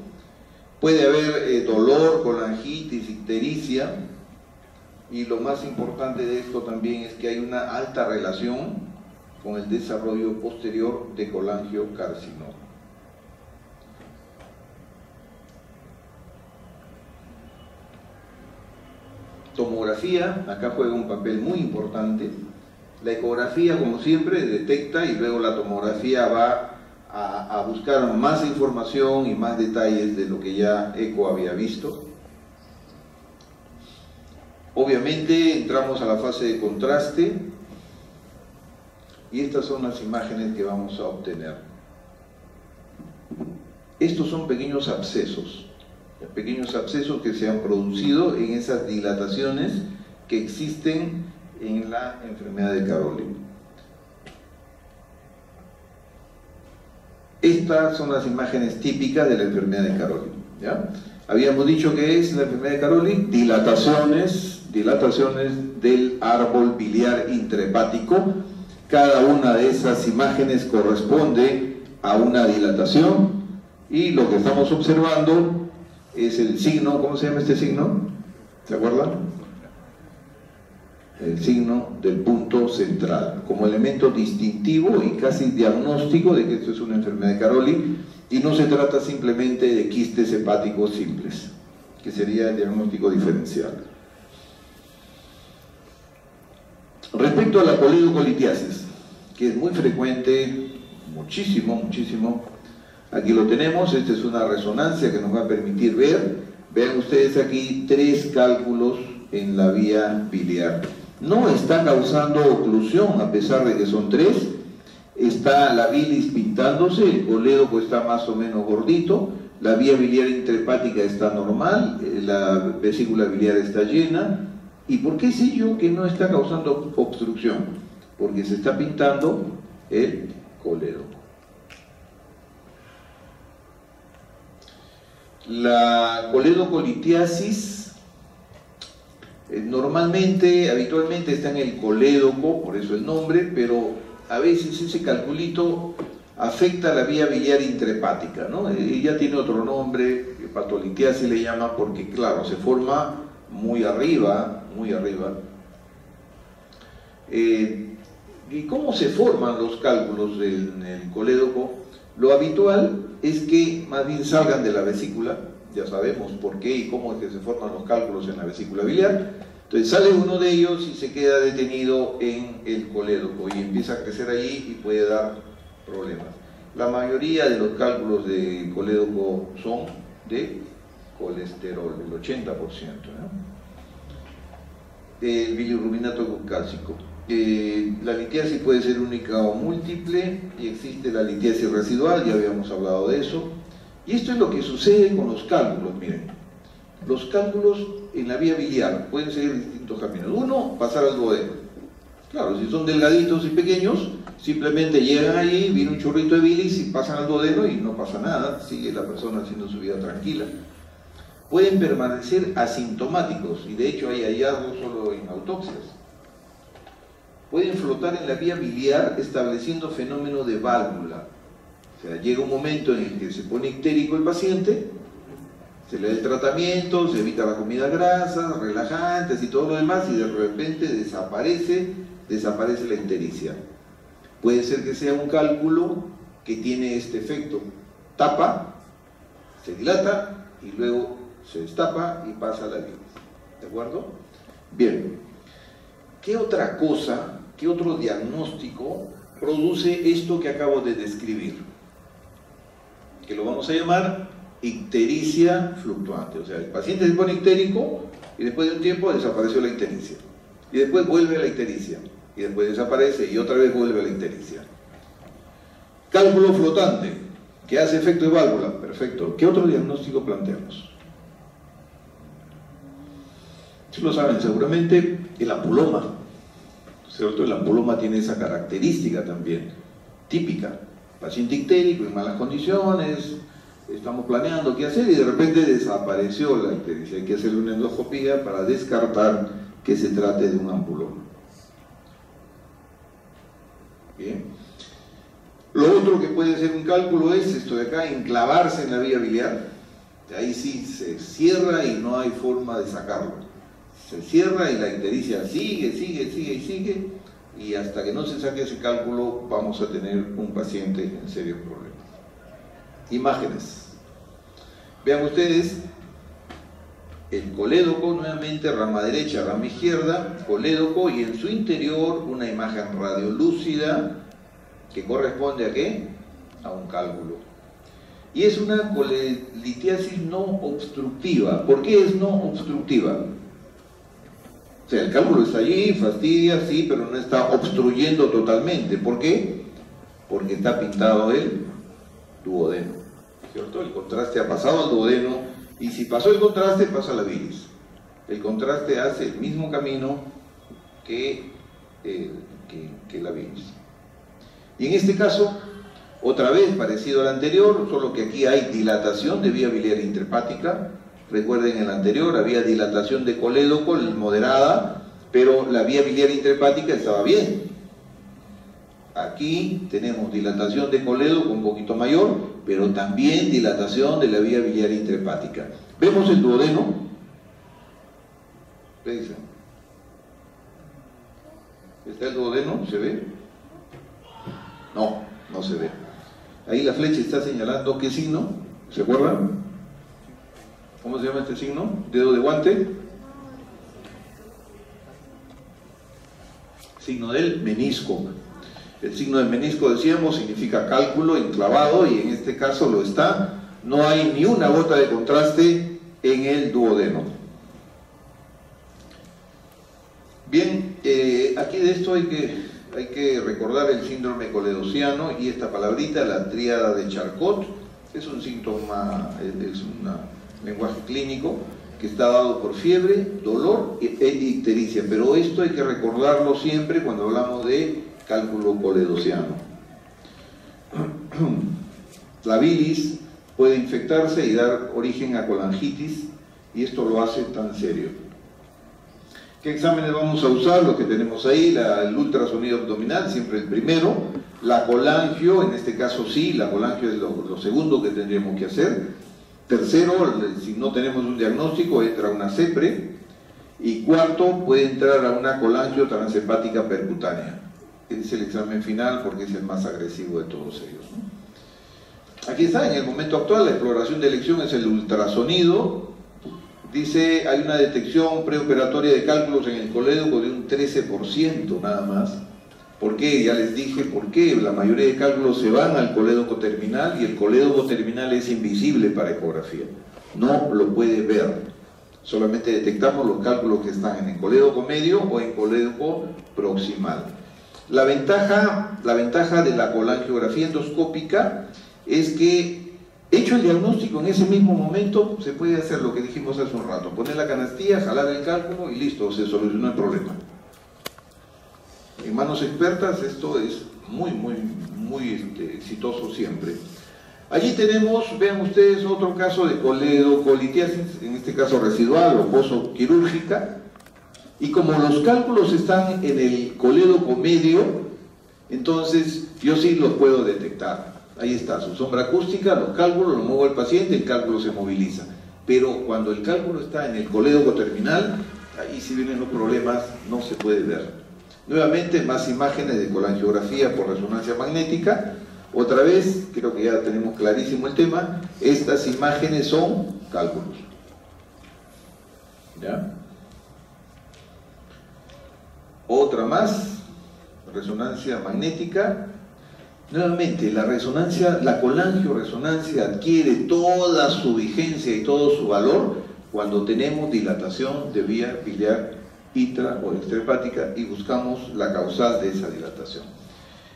Puede haber dolor, colangitis, ictericia, y lo más importante de esto también es que hay una alta relación con el desarrollo posterior de colangiocarcinoma. Tomografía, acá juega un papel muy importante. La ecografía, como siempre, detecta, y luego la tomografía va a buscar más información y más detalles de lo que ya eco había visto. Obviamente entramos a la fase de contraste, y estas son las imágenes que vamos a obtener. Estos son pequeños abscesos que se han producido en esas dilataciones que existen en la enfermedad de Caroli. Estas son las imágenes típicas de la enfermedad de Caroli, ¿ya? Habíamos dicho que es la enfermedad de Caroli, dilataciones del árbol biliar intrahepático. Cada una de esas imágenes corresponde a una dilatación, y lo que estamos observando es el signo. ¿Cómo se llama este signo? ¿Se acuerdan? El signo del punto central, como elemento distintivo y casi diagnóstico de que esto es una enfermedad de Caroli, y no se trata simplemente de quistes hepáticos simples, que sería el diagnóstico diferencial. Respecto a la coledocolitiasis, que es muy frecuente, muchísimo, aquí lo tenemos. Esta es una resonancia que nos va a permitir ver. Vean ustedes aquí 3 cálculos en la vía biliar. No está causando oclusión, a pesar de que son 3. está la bilis pintándose, el colédoco está más o menos gordito, la vía biliar intrahepática está normal, la vesícula biliar está llena. ¿Y por qué sé yo que no está causando obstrucción? Porque se está pintando el colédoco. La coledocolitiasis normalmente, habitualmente está en el colédoco, por eso el nombre, pero a veces ese calculito afecta la vía biliar intrahepática, ¿no? Ya tiene otro nombre, hepatolitiasis le llama, porque claro, se forma muy arriba, muy arriba. ¿Y cómo se forman los cálculos en el colédoco? Lo habitual es que más bien salgan de la vesícula, ya sabemos por qué y cómo es que se forman los cálculos en la vesícula biliar. Entonces sale uno de ellos y se queda detenido en el colédoco y empieza a crecer allí y puede dar problemas. La mayoría de los cálculos de colédoco son de colesterol, el 80%, ¿no? El bilirrubinato cálcico. La litiasis puede ser única o múltiple y existe la litiasis residual, ya habíamos hablado de eso. Y esto es lo que sucede con los cálculos, miren. Los cálculos en la vía biliar pueden seguir distintos caminos. Uno, pasar al duodeno. Claro, si son delgaditos y pequeños, simplemente llegan allí, viene un chorrito de bilis y pasan al duodeno y no pasa nada, sigue la persona haciendo su vida tranquila. Pueden permanecer asintomáticos y de hecho hay hallazgos solo en autopsias. Pueden flotar en la vía biliar estableciendo fenómeno de válvula. O sea, llega un momento en el que se pone ictérico el paciente, se le da el tratamiento, se evita la comida grasa, relajantes y todo lo demás, y de repente desaparece la ictericia. Puede ser que sea un cálculo que tiene este efecto: tapa, se dilata y luego se destapa y pasa a la bilis. ¿De acuerdo? Bien. ¿Qué otra cosa, qué otro diagnóstico produce esto que acabo de describir? Que lo vamos a llamar ictericia fluctuante. O sea, el paciente se pone ictérico y después de un tiempo desapareció la ictericia. Y después vuelve la ictericia. Y después desaparece y otra vez vuelve la ictericia. Cálculo flotante, que hace efecto de válvula. Perfecto. ¿Qué otro diagnóstico planteamos? Si lo saben seguramente, el ampuloma. ¿Cierto? El ampuloma tiene esa característica también, típica. Paciente ictérico en malas condiciones, estamos planeando qué hacer y de repente desapareció la ictericia. Hay que hacerle una endoscopía para descartar que se trate de un ampuloma. Bien. Lo otro que puede ser un cálculo es esto de acá, enclavarse en la vía biliar. Ahí sí se cierra y no hay forma de sacarlo. Se cierra y la ictericia sigue, y hasta que no se saque ese cálculo vamos a tener un paciente en serios problemas. Imágenes. Vean ustedes el colédoco, nuevamente rama derecha, rama izquierda, colédoco, y en su interior una imagen radiolúcida que corresponde ¿a qué? A un cálculo. Y es una colelitiasis no obstructiva. ¿Por qué es no obstructiva? O sea, el cálculo está allí, fastidia, sí, pero no está obstruyendo totalmente. ¿Por qué? Porque está pintado el duodeno, ¿cierto? El contraste ha pasado al duodeno, y si pasó el contraste, pasa la bilis. El contraste hace el mismo camino que la bilis. Y en este caso, otra vez parecido al anterior, solo que aquí hay dilatación de vía biliar intrahepática. Recuerden, en el anterior había dilatación de colédoco moderada, pero la vía biliar intrahepática estaba bien. Aquí tenemos dilatación de colédoco un poquito mayor, pero también dilatación de la vía biliar intrahepática. Vemos el duodeno. ¿Qué dicen? ¿Está el duodeno? ¿Se ve? No, no se ve. Ahí la flecha está señalando ¿qué signo? ¿Se acuerdan? ¿Cómo se llama este signo? ¿Dedo de guante? Signo del menisco. El signo del menisco, decíamos, significa cálculo enclavado, y en este caso lo está. No hay ni una gota de contraste en el duodeno. Bien, aquí de esto hay hay que recordar el síndrome coledociano y esta palabrita, la tríada de Charcot, es un síntoma, es un lenguaje clínico que está dado por fiebre, dolor e ictericia, pero esto hay que recordarlo siempre cuando hablamos de cálculo coledociano. La bilis puede infectarse y dar origen a colangitis, y esto lo hace tan serio. ¿Qué exámenes vamos a usar? Los que tenemos ahí, el ultrasonido abdominal, siempre el primero, la colangio, en este caso sí, la colangio es lo segundo que tendríamos que hacer. Tercero, si no tenemos un diagnóstico, entra una CEPRE, y cuarto, puede entrar a una colangio transhepática percutánea. Es el examen final porque es el más agresivo de todos ellos, ¿no? Aquí está, en el momento actual, la exploración de elección es el ultrasonido. Dice, hay una detección preoperatoria de cálculos en el colédoco de un 13% nada más. ¿Por qué? Ya les dije por qué. La mayoría de cálculos se van al colédoco terminal y el colédoco terminal es invisible para ecografía. No lo puede ver. Solamente detectamos los cálculos que están en el colédoco medio o en colédoco proximal. La ventaja de la colangiografía endoscópica es que, hecho el diagnóstico en ese mismo momento, se puede hacer lo que dijimos hace un rato, poner la canastilla, jalar el cálculo y listo, se solucionó el problema. En manos expertas esto es muy exitoso siempre. Allí tenemos, vean ustedes, otro caso de coledocolitiasis, en este caso residual o posoquirúrgica, y como los cálculos están en el colédoco medio, entonces yo sí los puedo detectar. Ahí está, su sombra acústica, los cálculos, lo muevo al paciente, el cálculo se moviliza. Pero cuando el cálculo está en el colédoco terminal, ahí sí vienen los problemas, no se puede ver. Nuevamente, más imágenes de colangiografía por resonancia magnética. Otra vez, creo que ya tenemos clarísimo el tema, estas imágenes son cálculos. ¿Ya? Otra más, resonancia magnética. Nuevamente, la colangioresonancia adquiere toda su vigencia y todo su valor cuando tenemos dilatación de vía biliar intra o extrahepática y buscamos la causal de esa dilatación.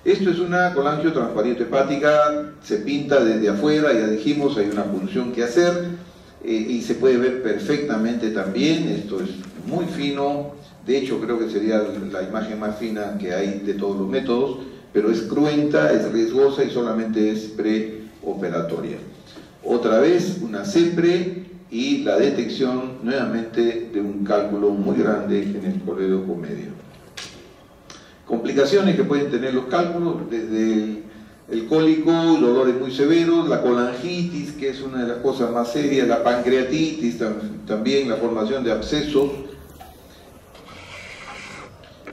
Esto es una colangio transparente hepática, se pinta desde afuera, ya dijimos, hay una punción que hacer y se puede ver perfectamente también. Esto es muy fino, de hecho creo que sería la imagen más fina que hay de todos los métodos, pero es cruenta, es riesgosa y solamente es preoperatoria. Otra vez una CEPRE y la detección nuevamente de un cálculo muy grande en el colédoco medio. Complicaciones que pueden tener los cálculos, desde el cólico, dolores muy severos, la colangitis, que es una de las cosas más serias, la pancreatitis, también la formación de abscesos.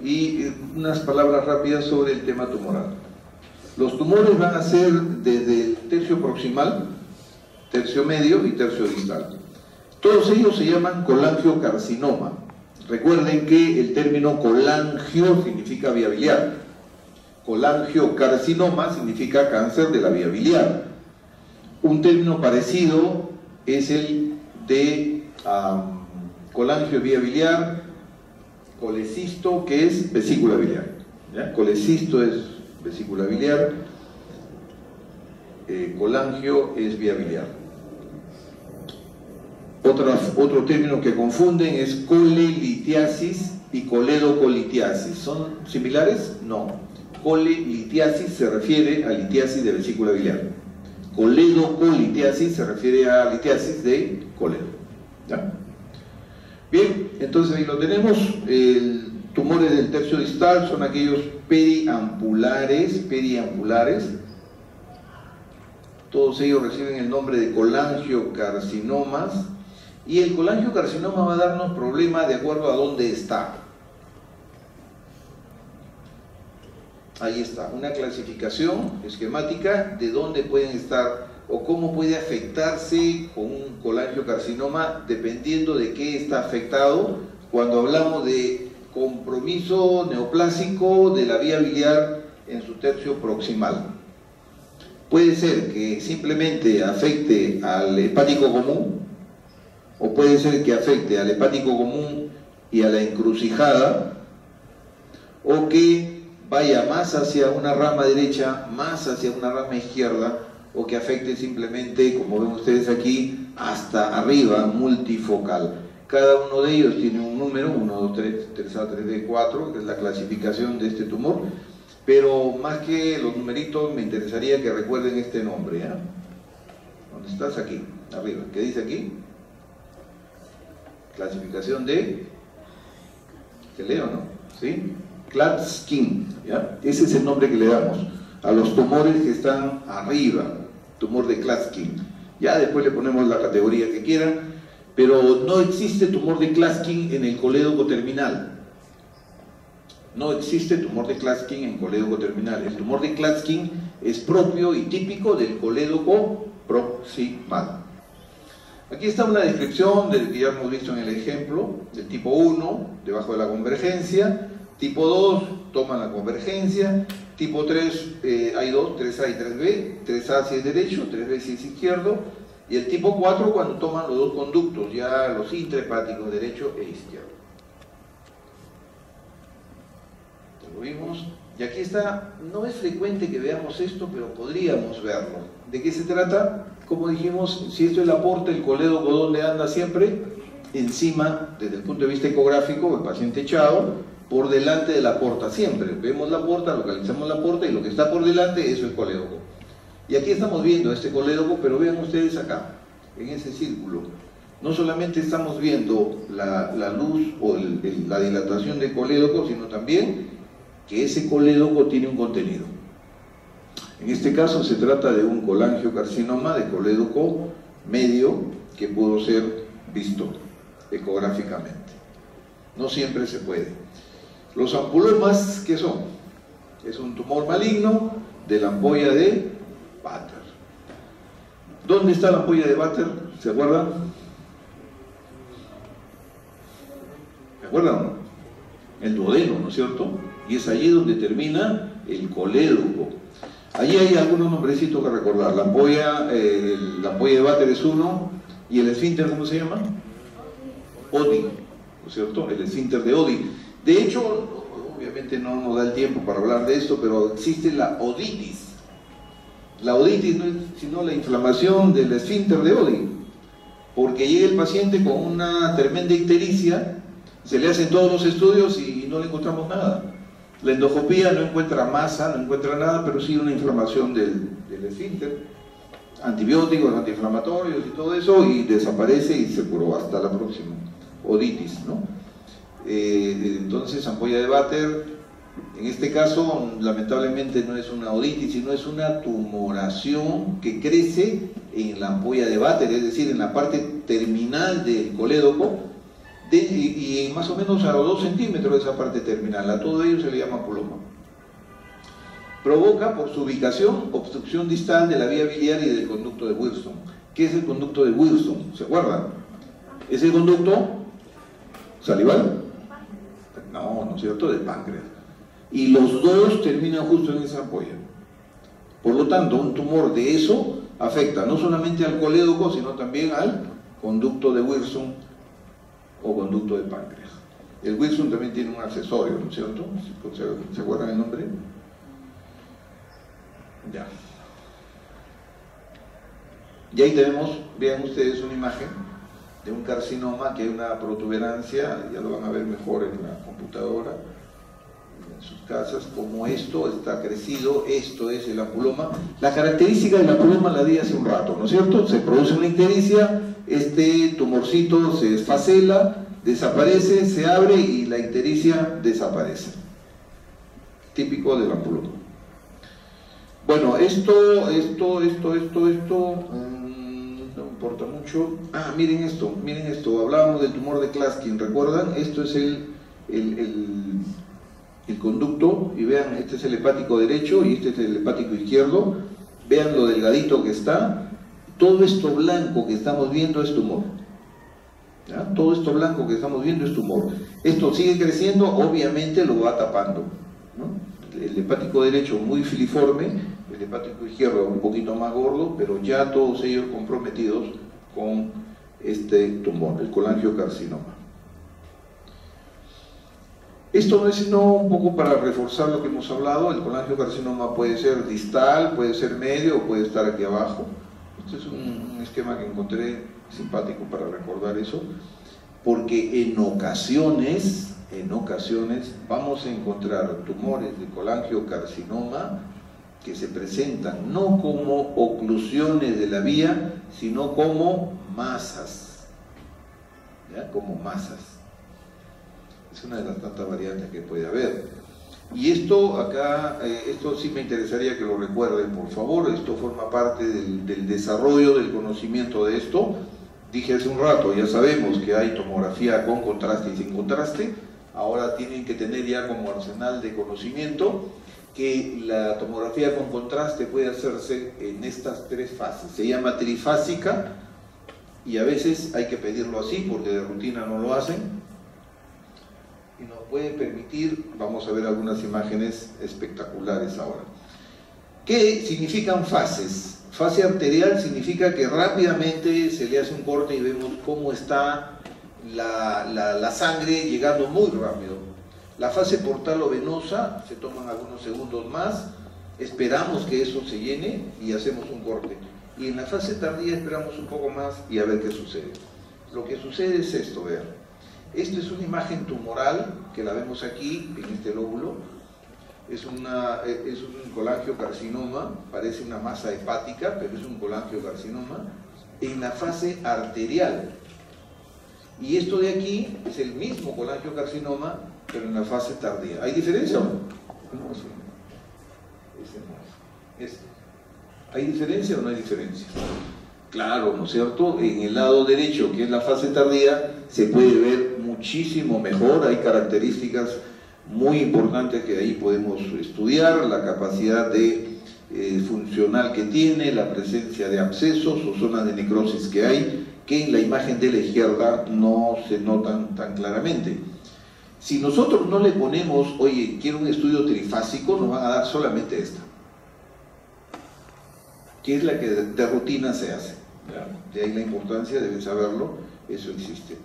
Y unas palabras rápidas sobre el tema tumoral. Los tumores van a ser desde el tercio proximal, tercio medio y tercio distal. Todos ellos se llaman colangiocarcinoma. Recuerden que el término colangio significa vía biliar. Colangiocarcinoma significa cáncer de la vía biliar. Un término parecido es el de colangio vía biliar, colecisto, que es vesícula biliar. ¿Ya? Colecisto es vesícula biliar, colangio es vía biliar. Otro término que confunden es colelitiasis y coledocolitiasis. ¿Son similares? No. Colelitiasis se refiere a litiasis de vesícula biliar. Coledocolitiasis se refiere a litiasis de coledo. ¿Ya? Bien, entonces ahí lo tenemos. Tumores del tercio distal son aquellos periampulares. Todos ellos reciben el nombre de colangiocarcinomas. Y el colangiocarcinoma va a darnos problemas de acuerdo a dónde está. Ahí está, una clasificación esquemática de dónde pueden estar o cómo puede afectarse con un colangiocarcinoma dependiendo de qué está afectado cuando hablamos de compromiso neoplásico de la vía biliar en su tercio proximal. Puede ser que simplemente afecte al hepático común, o puede ser que afecte al hepático común y a la encrucijada, o que vaya más hacia una rama derecha, más hacia una rama izquierda, o que afecte simplemente, como ven ustedes aquí, hasta arriba, multifocal. Cada uno de ellos tiene un número, 1, 2, 3, 3A, 3B, 4, que es la clasificación de este tumor, pero más que los numeritos me interesaría que recuerden este nombre, ¿eh? ¿Dónde estás? Aquí, arriba. ¿Qué dice aquí? Clasificación de... ¿Te leo, no? ¿Sí? Klatskin, ¿ya? Ese es el nombre que le damos a los tumores que están arriba, tumor de Klatskin. Ya después le ponemos la categoría que quieran, pero no existe tumor de Klatskin en el colédoco terminal. No existe tumor de Klatskin en colédoco terminal. El tumor de Klatskin es propio y típico del colédoco proximal. Aquí está una descripción del que ya hemos visto en el ejemplo, del tipo 1, debajo de la convergencia, tipo 2, toma la convergencia, tipo 3, hay dos, 3A y 3B, 3A si es derecho, 3B si es izquierdo, y el tipo 4 cuando toman los dos conductos, ya los intrahepáticos, derecho e izquierdo. ¿Lo vimos? Y aquí está, no es frecuente que veamos esto, pero podríamos verlo. ¿De qué se trata? Como dijimos, si esto es la porta, el colédoco, ¿dónde anda siempre? Encima, desde el punto de vista ecográfico, el paciente echado, por delante de la porta, siempre. Vemos la porta, localizamos la porta y lo que está por delante, eso es el colédoco. Y aquí estamos viendo este colédoco, pero vean ustedes acá, en ese círculo. No solamente estamos viendo la luz o la dilatación del colédoco, sino también que ese colédoco tiene un contenido. En este caso se trata de un colangiocarcinoma de colédoco medio que pudo ser visto ecográficamente. No siempre se puede. Los ampulomas, ¿qué son? Es un tumor maligno de la ampolla de Vater. ¿Dónde está la ampolla de Vater? ¿Se acuerdan? ¿Se acuerdan o no? El duodeno, ¿no es cierto? Y es allí donde termina el colédoco. Allí hay algunos nombrecitos que recordar. La ampolla de Vater es uno, y el esfínter, ¿cómo se llama? Oddi, ¿no es cierto? El esfínter de Oddi. De hecho, obviamente no nos da el tiempo para hablar de esto, pero existe la oditis. La oditis no es sino la inflamación del esfínter de Oddi, porque llega el paciente con una tremenda ictericia, se le hacen todos los estudios y no le encontramos nada. La endoscopía no encuentra masa, no encuentra nada, pero sí una inflamación del esfínter, antibióticos, antiinflamatorios y todo eso, y desaparece y se curó. Hasta la próxima. Oditis, ¿no? Entonces, ampolla de Vater, en este caso, lamentablemente no es una oditis, sino es una tumoración que crece en la ampolla de Vater, es decir, en la parte terminal del colédoco, y más o menos a los 2 centímetros de esa parte terminal. A todo ello se le llama ampuloma. Provoca, por su ubicación, obstrucción distal de la vía biliar y del conducto de Wilson. ¿Qué es el conducto de Wilson? ¿Se acuerdan? ¿Es el conducto salival? No, ¿no es cierto? Del páncreas. Y los dos terminan justo en esa ampolla. Por lo tanto, un tumor de eso afecta no solamente al colédoco, sino también al conducto de Wilson o conducto de páncreas. El Wilson también tiene un accesorio, ¿no es cierto? ¿Se acuerdan el nombre? Ya. Y ahí tenemos, vean ustedes una imagen de un carcinoma que hay una protuberancia, ya lo van a ver mejor en la computadora, en sus casas, como esto está crecido, esto es el ampuloma. La característica del ampuloma la di hace un rato, ¿no es cierto? Se produce una ictericia, este tumorcito se desfacela, desaparece, se abre y la ictericia desaparece. Típico del ampuloma. Bueno, esto no importa mucho. Ah, miren esto, hablábamos del tumor de Klatskin, ¿recuerdan? Esto es el conducto, y vean, este es el hepático derecho y este es el hepático izquierdo. Vean lo delgadito que está. Todo esto blanco que estamos viendo es tumor. ¿Ya? Todo esto blanco que estamos viendo es tumor. Esto sigue creciendo, obviamente lo va tapando, ¿no? El hepático derecho muy filiforme, el hepático izquierdo un poquito más gordo, pero ya todos ellos comprometidos con este tumor, el colangiocarcinoma. Esto no es sino un poco para reforzar lo que hemos hablado. El colangiocarcinoma puede ser distal, puede ser medio o puede estar aquí abajo. Este es un esquema que encontré simpático para recordar eso, porque en ocasiones vamos a encontrar tumores de colangiocarcinoma que se presentan no como oclusiones de la vía, sino como masas, ¿ya? Como masas. Es una de las tantas variantes que puede haber. Y esto acá, esto sí me interesaría que lo recuerden, por favor. Esto forma parte del desarrollo del conocimiento de esto. Dije hace un rato, ya sabemos que hay tomografía con contraste y sin contraste. Ahora tienen que tener ya como arsenal de conocimiento que la tomografía con contraste puede hacerse en estas tres fases. Se llama trifásica y a veces hay que pedirlo así porque de rutina no lo hacen. Y nos puede permitir, vamos a ver algunas imágenes espectaculares ahora. ¿Qué significan fases? Fase arterial significa que rápidamente se le hace un corte y vemos cómo está la sangre llegando muy rápido. La fase portal o venosa se toman algunos segundos más, esperamos que eso se llene y hacemos un corte. Y en la fase tardía esperamos un poco más y a ver qué sucede. Lo que sucede es esto, vean. Esto es una imagen tumoral que la vemos aquí en este lóbulo. Es un colangiocarcinoma, parece una masa hepática, pero es un colangiocarcinoma en la fase arterial. Y esto de aquí es el mismo colangiocarcinoma, pero en la fase tardía. ¿Hay diferencia o no? No, sí. ¿Hay diferencia o no hay diferencia? Claro, ¿no es cierto? En el lado derecho, que es la fase tardía, se puede ver muchísimo mejor. Hay características muy importantes que ahí podemos estudiar, la capacidad funcional que tiene, la presencia de abscesos o zonas de necrosis que hay, que en la imagen de la izquierda no se notan tan claramente. Si nosotros no le ponemos, oye, quiero un estudio trifásico, nos van a dar solamente esta, que es la que de rutina se hace. De ahí la importancia, deben saberlo, eso existe.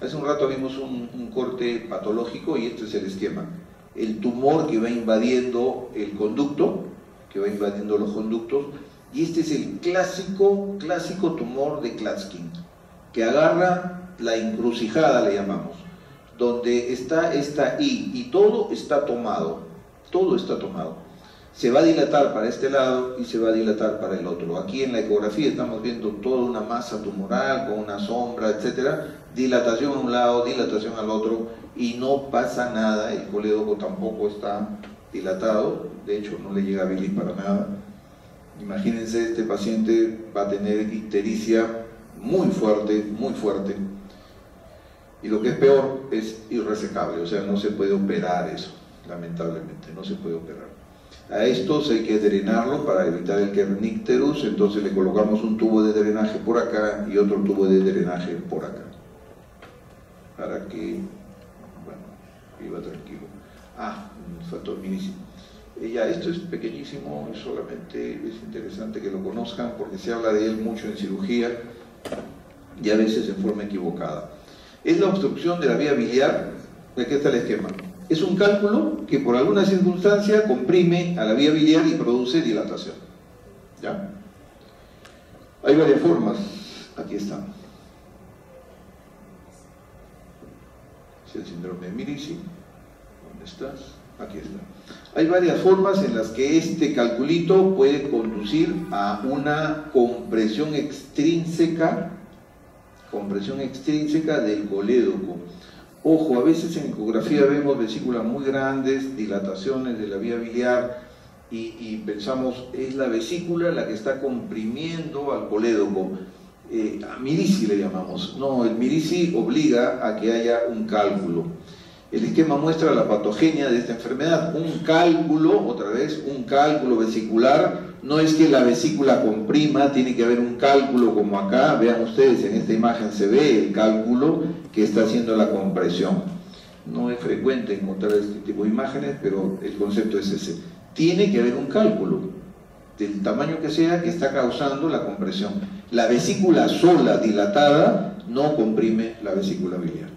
Hace un rato vimos un corte patológico y este es el esquema. El tumor que va invadiendo el conducto, que va invadiendo los conductos, y este es el clásico tumor de Klatskin, que agarra la encrucijada, le llamamos, donde está esta I, y todo está tomado, se va a dilatar para este lado y se va a dilatar para el otro. Aquí en la ecografía estamos viendo toda una masa tumoral con una sombra, etcétera, dilatación a un lado, dilatación al otro, y no pasa nada. El colédoco tampoco está dilatado, de hecho no le llega bilis para nada. Imagínense, este paciente va a tener ictericia muy fuerte, y lo que es peor es irresecable, o sea, no se puede operar eso, lamentablemente, no se puede operar. A estos hay que drenarlo para evitar el kernicterus, entonces le colocamos un tubo de drenaje por acá y otro tubo de drenaje por acá, para que, bueno, iba tranquilo. Faltó el minísimo. Ya, esto es pequeñísimo, solamente es interesante que lo conozcan porque se habla de él mucho en cirugía y a veces en forma equivocada. Es la obstrucción de la vía biliar. Aquí está el esquema. Es un cálculo que por alguna circunstancia comprime a la vía biliar y produce dilatación. ¿Ya? Hay varias formas. Aquí está. Es el síndrome de Mirici. ¿Dónde estás? Aquí está. Hay varias formas en las que este calculito puede conducir a una compresión extrínseca del colédoco. Ojo, a veces en ecografía vemos vesículas muy grandes, dilataciones de la vía biliar y pensamos, es la vesícula la que está comprimiendo al colédoco. A Mirici le llamamos. No, el Mirici obliga a que haya un cálculo. El esquema muestra la patogenia de esta enfermedad. Un cálculo, otra vez, un cálculo vesicular. No es que la vesícula comprima, tiene que haber un cálculo como acá. Vean ustedes, en esta imagen se ve el cálculo que está haciendo la compresión. No es frecuente encontrar este tipo de imágenes, pero el concepto es ese. Tiene que haber un cálculo, del tamaño que sea, que está causando la compresión. La vesícula sola dilatada no comprime la vesícula biliar.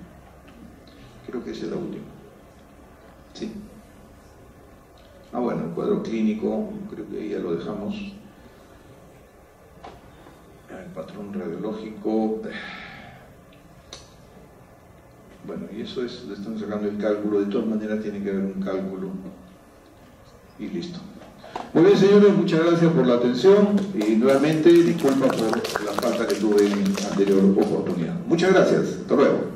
Creo que esa es la última. Sí. Ah, bueno, el cuadro clínico, creo que ya lo dejamos. El patrón radiológico. Bueno, y eso es, le están sacando el cálculo, de todas maneras tiene que haber un cálculo. Y listo. Muy bien, señores, muchas gracias por la atención y nuevamente disculpa por la falta que tuve en anterior oportunidad. Muchas gracias, hasta luego.